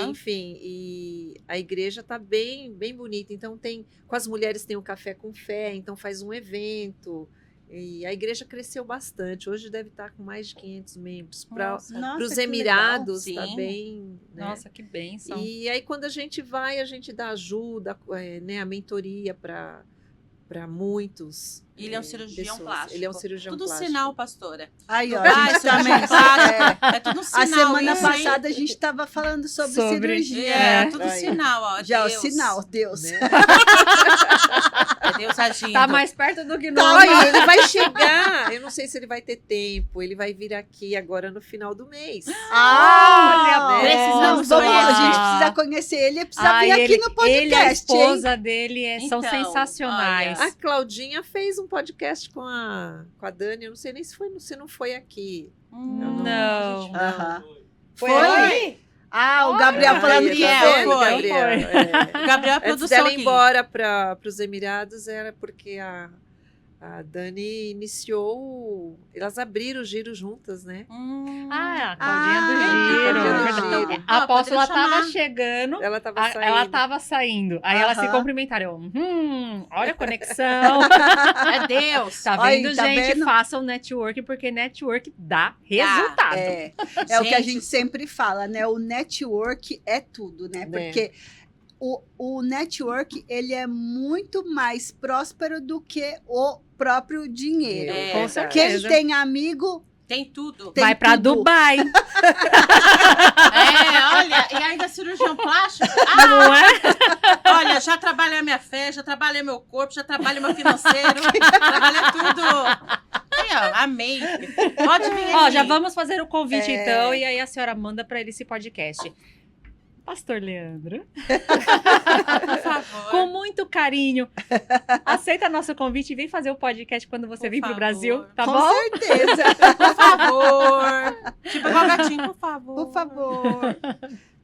Speaker 2: Enfim, e a igreja está bem, bem bonita. Então com as mulheres tem o Café com Fé, então faz um evento. E a igreja cresceu bastante. Hoje deve estar com mais de 500 membros. Para os Emirados está bem. Né?
Speaker 4: Nossa, que bênção.
Speaker 2: E aí, quando a gente vai, a gente dá ajuda, né, a mentoria para muitos.
Speaker 3: Ele é um cirurgião plástico.
Speaker 2: Ele é um cirurgião
Speaker 3: tudo
Speaker 2: plástico.
Speaker 3: Sinal, pastora.
Speaker 1: Aí, ó.
Speaker 3: É tudo sinal.
Speaker 1: A semana passada a gente estava falando sobre cirurgia.
Speaker 3: É tudo sinal, ó.
Speaker 1: Já Deus. O sinal, Deus.
Speaker 2: Né?
Speaker 3: É Deus agindo.
Speaker 4: Tá mais perto do que nós.
Speaker 2: Ele vai chegar. Eu não sei se ele vai ter tempo. Ele vai vir aqui agora no final do mês.
Speaker 1: Precisamos a gente precisa conhecer ele. Precisa vir aqui no podcast.
Speaker 4: Ele e a esposa dele são sensacionais.
Speaker 2: A Claudinha fez um podcast com a Dani. Eu não sei nem se não foi aqui.
Speaker 4: Não.
Speaker 2: Foi?
Speaker 1: O Gabriel falando que foi.
Speaker 3: O Gabriel é a produção.
Speaker 2: Antes dela ir embora para os Emirados era porque a Dani iniciou. Elas abriram o giro juntas, né?
Speaker 4: A Claudinha do Giro. A apóstola estava chegando.
Speaker 2: Ela estava saindo.
Speaker 4: Ela estava saindo. Aí elas se cumprimentaram. Olha a conexão.
Speaker 3: É Deus.
Speaker 4: Tá vendo, gente? Façam network, porque network dá resultado.
Speaker 1: É o que a gente sempre fala, né? O network é tudo, né? Porque o network, ele é muito mais próspero do que o próprio dinheiro.
Speaker 4: Com certeza.
Speaker 1: Quem tem amigo...
Speaker 3: Tem tudo.
Speaker 4: Vai pra Dubai.
Speaker 3: Olha, e ainda cirurgião plástico.
Speaker 4: Não é?
Speaker 3: Olha, já trabalhei a minha fé, já trabalhei meu corpo, já trabalhei meu financeiro, trabalhei tudo. Aí, amei. Pode vir aqui.
Speaker 4: Já vamos fazer o convite, então, e aí a senhora manda pra ele esse podcast. Pastor Leandro,
Speaker 3: por favor,
Speaker 4: com muito carinho, aceita nosso convite e vem fazer o podcast quando você vir pro Brasil, tá bom?
Speaker 1: Com certeza.
Speaker 3: Por favor. Tipo igual gatinho, por favor.
Speaker 1: Por favor.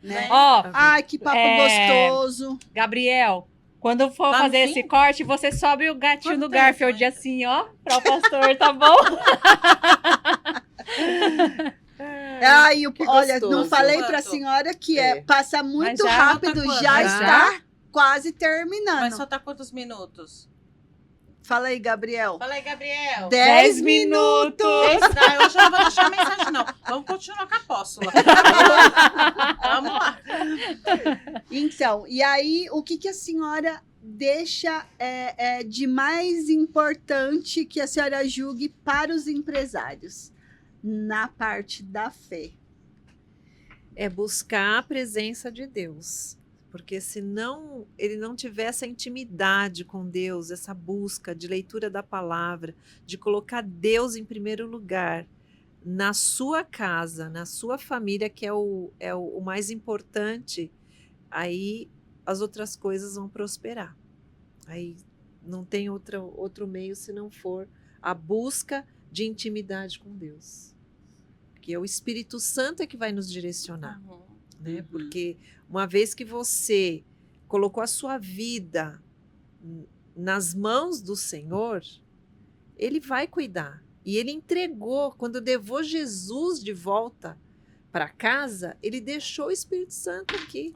Speaker 1: Né?
Speaker 4: Ai,
Speaker 1: que papo gostoso.
Speaker 4: Gabriel, quando for fazer esse corte, você sobe o gatinho do Garfield assim, ó, para o pastor, tá bom?
Speaker 1: Olha, não falei para a senhora que passa muito rápido, já está quase terminando.
Speaker 3: Vai soltar quantos minutos?
Speaker 1: Fala aí, Gabriel.
Speaker 4: 10 minutos.
Speaker 3: Hoje eu não vou deixar a mensagem, não. Vamos continuar com a apóstola. Vamos lá.
Speaker 1: Então, e aí, o que a senhora deixa de mais importante que a senhora julgue para os empresários? Na parte da fé.
Speaker 2: É buscar a presença de Deus. Porque se ele não tiver essa intimidade com Deus, essa busca de leitura da palavra, de colocar Deus em primeiro lugar, na sua casa, na sua família, que é o mais importante, aí as outras coisas vão prosperar. Aí não tem outro meio se não for a busca de intimidade com Deus. Porque o Espírito Santo é que vai nos direcionar. Né? Porque uma vez que você colocou a sua vida nas mãos do Senhor, Ele vai cuidar. E Ele entregou, quando levou Jesus de volta para casa, Ele deixou o Espírito Santo aqui.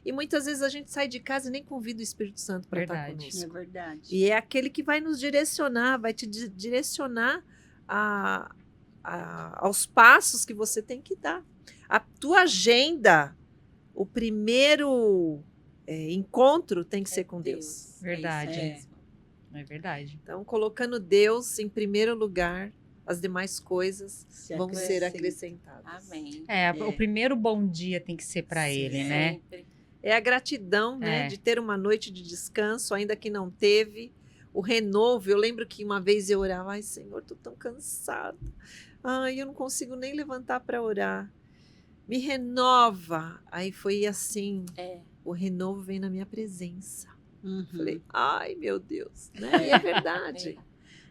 Speaker 2: E muitas vezes a gente sai de casa e nem convida o Espírito Santo para estar conosco.
Speaker 1: É verdade.
Speaker 2: E é aquele que vai nos direcionar, vai te direcionar aos passos que você tem que dar. A tua agenda, o primeiro encontro tem que ser com Deus.
Speaker 4: Verdade. É verdade.
Speaker 2: Então, colocando Deus em primeiro lugar, as demais coisas vão ser acrescentadas.
Speaker 3: Amém.
Speaker 4: O primeiro bom dia tem que ser para ele, né?
Speaker 2: É a gratidão, né, de ter uma noite de descanso, ainda que não teve. O renovo, eu lembro que uma vez eu orava, ai, Senhor, tô tão cansada. Ai, eu não consigo nem levantar para orar. Me renova. Aí foi assim, o renovo vem na minha presença. Falei, ai, meu Deus, né? E é verdade.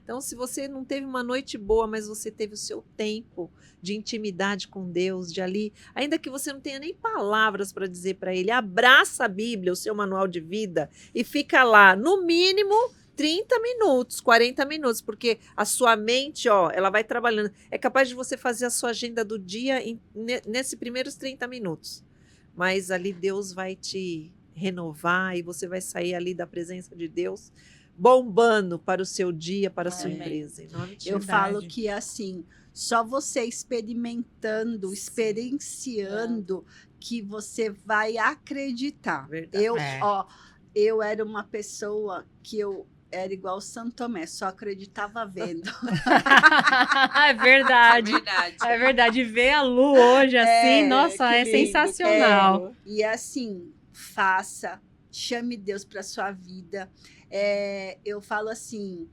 Speaker 2: Então, se você não teve uma noite boa, mas você teve o seu tempo de intimidade com Deus, de ali, ainda que você não tenha nem palavras para dizer para ele, abraça a Bíblia, o seu manual de vida, e fica lá, no mínimo, 30 minutos, 40 minutos, porque a sua mente, ela vai trabalhando. É capaz de você fazer a sua agenda do dia nesses primeiros 30 minutos. Mas ali Deus vai te renovar e você vai sair ali da presença de Deus bombando para o seu dia, para a sua empresa. Em nome de
Speaker 1: Eu falo que assim, só você experimentando, experienciando, que você vai acreditar.
Speaker 2: Verdade.
Speaker 1: Eu era uma pessoa que eu era igual Santo Tomé, só acreditava vendo.
Speaker 4: É verdade. É verdade. Ver a lua hoje assim, nossa, é sensacional.
Speaker 1: E assim, faça, chame Deus para sua vida. Eu falo assim,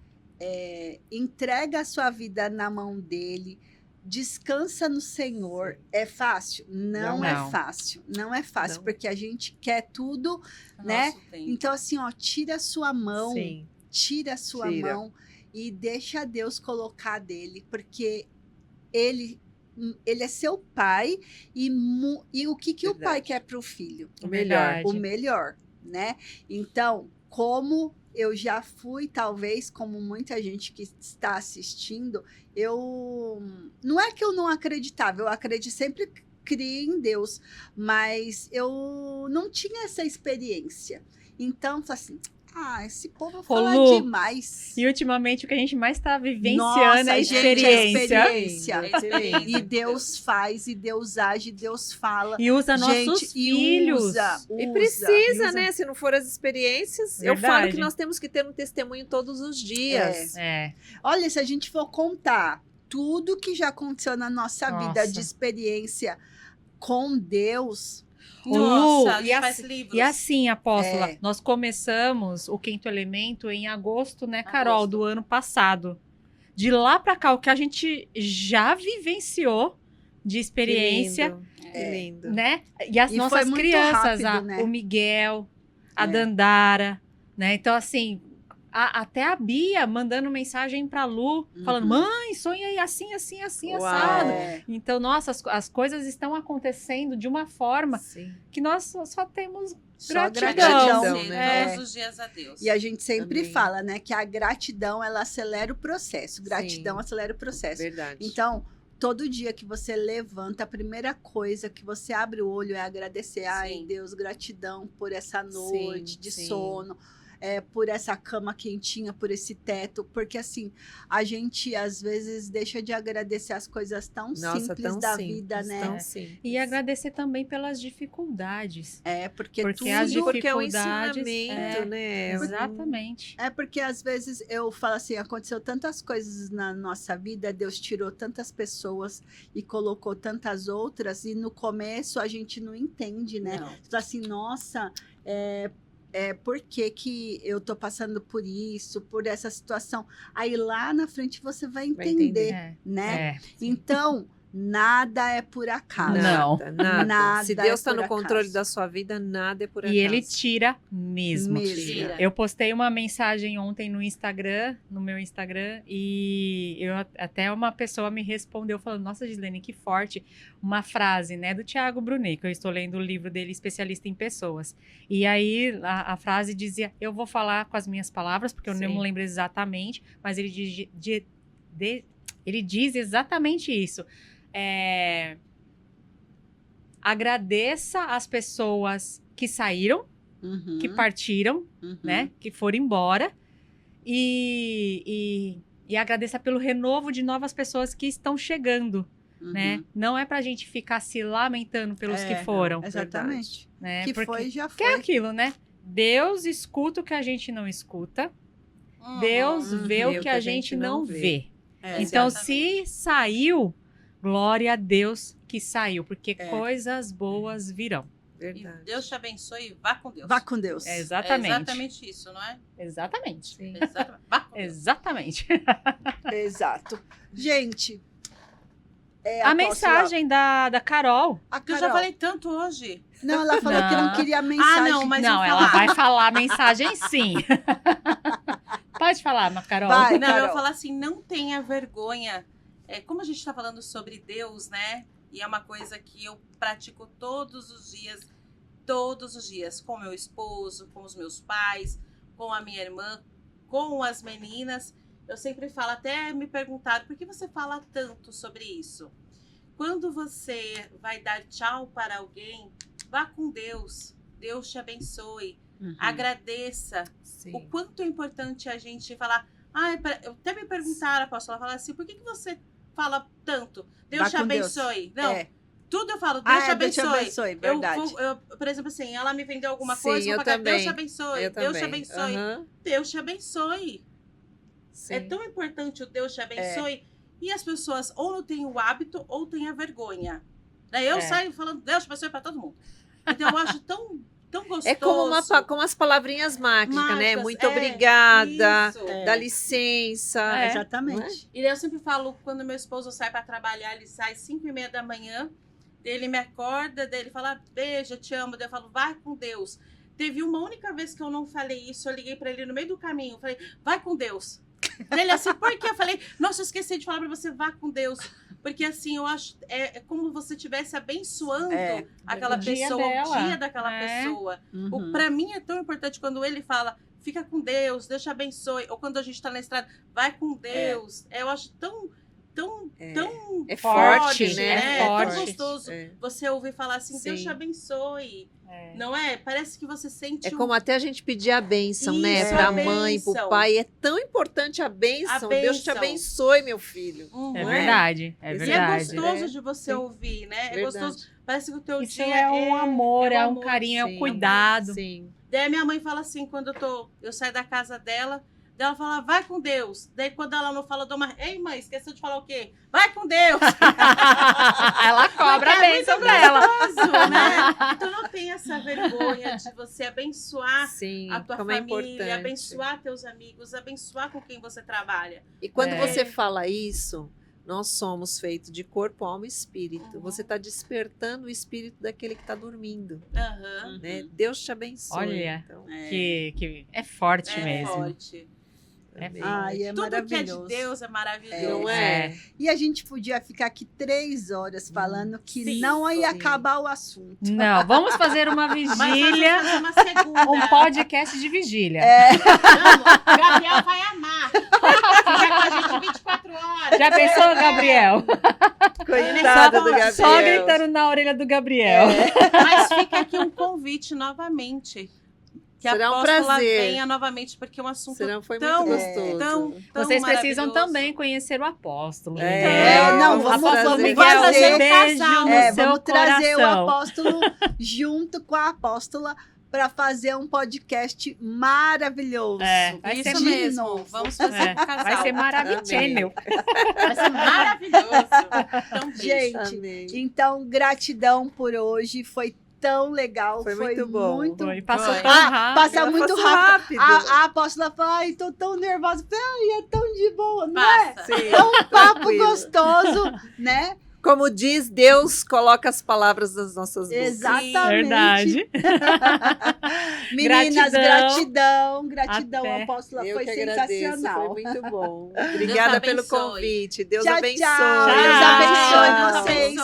Speaker 1: entrega a sua vida na mão dele, descansa no Senhor. É fácil? Não é fácil. Não é fácil, porque a gente quer tudo, né? Então assim, tira a sua mão.
Speaker 2: Sim.
Speaker 1: Tira a sua mão e deixa Deus colocar dele, porque ele é seu pai e o que o pai quer para o filho?
Speaker 2: O melhor.
Speaker 1: O melhor, né? Então, como eu já fui, talvez, como muita gente que está assistindo, não é que eu não acreditava, sempre criei em Deus, mas eu não tinha essa experiência. Então, assim, esse povo fala demais.
Speaker 4: E ultimamente o que a gente mais está vivenciando é a experiência.
Speaker 1: E Deus faz, e Deus age, e Deus fala.
Speaker 4: E usa nossos filhos.
Speaker 2: E precisa, né? Se não for as experiências, eu falo que nós temos que ter um testemunho todos os dias.
Speaker 1: Olha, se a gente for contar tudo que já aconteceu na nossa vida de experiência com Deus...
Speaker 3: Nossa, faz livros.
Speaker 4: E assim, apóstola, nós começamos o Quinto Elemento em agosto, né, Carol, do ano passado. De lá para cá, o que a gente já vivenciou de experiência,
Speaker 2: que lindo.
Speaker 4: Né? E as nossas crianças, rápido, né? O Miguel, a Dandara, né? Então, assim, até a Bia mandando mensagem pra Lu, falando, mãe, sonhei assim, assado. Então, nossa, as coisas estão acontecendo de uma forma que nós só temos gratidão,
Speaker 3: né? Todos os dias a Deus.
Speaker 1: E a gente sempre fala, né, que a gratidão, ela acelera o processo. Gratidão acelera o processo.
Speaker 2: Verdade.
Speaker 1: Então, todo dia que você levanta, a primeira coisa que você abre o olho é agradecer. Ai, Deus, gratidão por essa noite de sono. Por essa cama quentinha, por esse teto, porque assim, a gente às vezes deixa de agradecer as coisas tão simples da vida, né?
Speaker 4: E agradecer também pelas dificuldades.
Speaker 1: Porque
Speaker 4: as dificuldades...
Speaker 2: Porque é um ensinamento, né?
Speaker 4: Exatamente.
Speaker 1: Porque às vezes eu falo assim, aconteceu tantas coisas na nossa vida, Deus tirou tantas pessoas e colocou tantas outras, e no começo a gente não entende, né? Você fala assim, nossa, por que eu tô passando por isso, por essa situação? Aí lá na frente você vai entender. Né? Então, nada é por acaso.
Speaker 2: Nada. Se Deus está no controle da sua vida, nada é por acaso.
Speaker 4: E Ele tira mesmo. Eu postei uma mensagem ontem no meu Instagram, e até uma pessoa me respondeu falando, nossa, Gislene, que forte. Uma frase, né, do Tiago Brunet, que eu estou lendo o livro dele, Especialista em Pessoas. E aí a frase dizia, eu vou falar com as minhas palavras, porque eu não lembro exatamente, mas ele diz exatamente isso. Agradeça as pessoas que saíram, que partiram, né, que foram embora, e agradeça pelo renovo de novas pessoas que estão chegando, né? Não é pra gente ficar se lamentando pelos que foram.
Speaker 1: Exatamente.
Speaker 4: Né?
Speaker 1: Que foi, já foi.
Speaker 4: Que é aquilo, né? Deus escuta o que a gente não escuta, Deus vê o que a gente não vê. Então, se saiu, glória a Deus que saiu, porque coisas boas virão.
Speaker 3: Verdade. E Deus te abençoe e vá com Deus.
Speaker 1: Vá com Deus.
Speaker 4: Exatamente.
Speaker 3: É exatamente isso, não é?
Speaker 4: Exatamente.
Speaker 3: Sim. Vá com Deus.
Speaker 4: Exatamente.
Speaker 1: Exato. Gente,
Speaker 4: a mensagem da Carol.
Speaker 3: Eu já falei tanto hoje.
Speaker 1: Não, ela falou que não queria a mensagem.
Speaker 3: Mas
Speaker 4: ela vai falar a mensagem sim. Pode falar, Carol.
Speaker 1: Vai,
Speaker 3: não,
Speaker 1: Carol.
Speaker 3: eu vou falar assim, não tenha vergonha. Como a gente está falando sobre Deus, né? E é uma coisa que eu pratico todos os dias, com meu esposo, com os meus pais, com a minha irmã, com as meninas. Eu sempre falo, até me perguntaram, por que você fala tanto sobre isso? Quando você vai dar tchau para alguém, vá com Deus. Deus te abençoe. Agradeça.
Speaker 2: Sim.
Speaker 3: O quanto é importante a gente falar. Até me perguntaram, apóstola, falar assim, por que você fala tanto? Deus te abençoe. Deus. Não, tudo eu falo, Deus te abençoe.
Speaker 1: Deus te abençoe, verdade.
Speaker 3: Por exemplo, assim, ela me vendeu alguma coisa, eu vou pagar, Deus te abençoe. Deus te abençoe. Deus te abençoe. Sim. É tão importante o Deus te abençoe. E as pessoas ou não têm o hábito ou têm a vergonha. Daí eu saio falando, Deus te abençoe para todo mundo. Então eu acho tão gostoso.
Speaker 2: É como as palavrinhas mágicas, né? Muito obrigada, dá licença.
Speaker 1: Exatamente.
Speaker 3: E eu sempre falo, quando meu esposo sai para trabalhar, ele sai 5:30 da manhã, ele me acorda, ele fala, beijo, eu te amo. Daí eu falo, vai com Deus. Teve uma única vez que eu não falei isso, eu liguei para ele no meio do caminho, falei, vai com Deus. Ele assim, por quê? Eu falei, nossa, eu esqueci de falar para você, vá com Deus. Porque assim, eu acho, é como você estivesse abençoando aquela pessoa, o dia daquela pessoa. Para mim é tão importante quando ele fala, fica com Deus, Deus te abençoe. Ou quando a gente está na estrada, vai com Deus. Eu acho tão
Speaker 2: forte, né?
Speaker 3: É tão gostoso você ouvir falar assim, Deus te abençoe. Não é? Parece que você sente...
Speaker 2: É como até a gente pedir a bênção, né? Para a mãe, para o pai. É tão importante a bênção. Deus te abençoe, meu filho.
Speaker 4: É verdade. É verdade.
Speaker 3: E é gostoso de você ouvir, né? É gostoso. Parece que o teu
Speaker 4: Isso
Speaker 3: dia
Speaker 4: é um amor, é um carinho, é um cuidado.
Speaker 2: Sim.
Speaker 3: Daí minha mãe fala assim, quando eu saio da casa dela, daí ela fala, vai com Deus. Daí quando ela não fala, eu dou uma... Ei, mãe, esqueceu de falar o quê? Vai com Deus!
Speaker 4: Ela cobra a bênção dela.
Speaker 3: Né? Então não tem essa vergonha de você abençoar a tua família, abençoar teus amigos, abençoar com quem você trabalha.
Speaker 2: E quando você fala isso, nós somos feitos de corpo, alma e espírito. Você está despertando o espírito daquele que está dormindo. Né? Deus te abençoe.
Speaker 4: Olha, então, que é forte mesmo.
Speaker 3: Forte.
Speaker 1: Tudo
Speaker 3: que é de Deus é maravilhoso.
Speaker 2: Não é?
Speaker 1: E a gente podia ficar aqui 3 horas falando que não ia acabar o assunto.
Speaker 4: Não, vamos fazer uma vigília, um podcast de vigília.
Speaker 3: O Gabriel vai amar. Fica com a gente 24 horas.
Speaker 4: Já pensou, Gabriel?
Speaker 2: Coitado do Gabriel.
Speaker 4: Só gritando na orelha do Gabriel.
Speaker 3: Mas fica aqui um convite novamente. Que
Speaker 2: será
Speaker 3: a
Speaker 2: apóstola
Speaker 3: venha novamente, porque é um assunto
Speaker 2: foi
Speaker 3: tão
Speaker 2: muito gostoso.
Speaker 3: Tão
Speaker 4: vocês precisam também conhecer o apóstolo.
Speaker 1: Vamos
Speaker 4: fazer um beijo no seu
Speaker 1: vamos trazer
Speaker 4: coração.
Speaker 1: o apóstolo junto com a apóstola para fazer um podcast maravilhoso.
Speaker 4: Vai ser
Speaker 3: mesmo. Vamos fazer um casal.
Speaker 4: Vai ser maravilhoso.
Speaker 3: Vai ser maravilhoso. Então,
Speaker 1: gente, então gratidão por hoje. Foi tão legal, foi muito bom.
Speaker 4: Passou tão rápido.
Speaker 1: Passa muito rápido. A apóstola fala, ai, tô tão nervosa. Ai, é tão de boa, não é? É um papo gostoso, né?
Speaker 2: Como diz, Deus coloca as palavras nas nossas bocas.
Speaker 1: Exatamente.
Speaker 4: Verdade.
Speaker 1: Meninas, gratidão. A apóstola
Speaker 2: eu
Speaker 1: foi sensacional.
Speaker 2: Foi muito bom. Obrigada pelo convite. Deus abençoe.
Speaker 1: Deus abençoe vocês.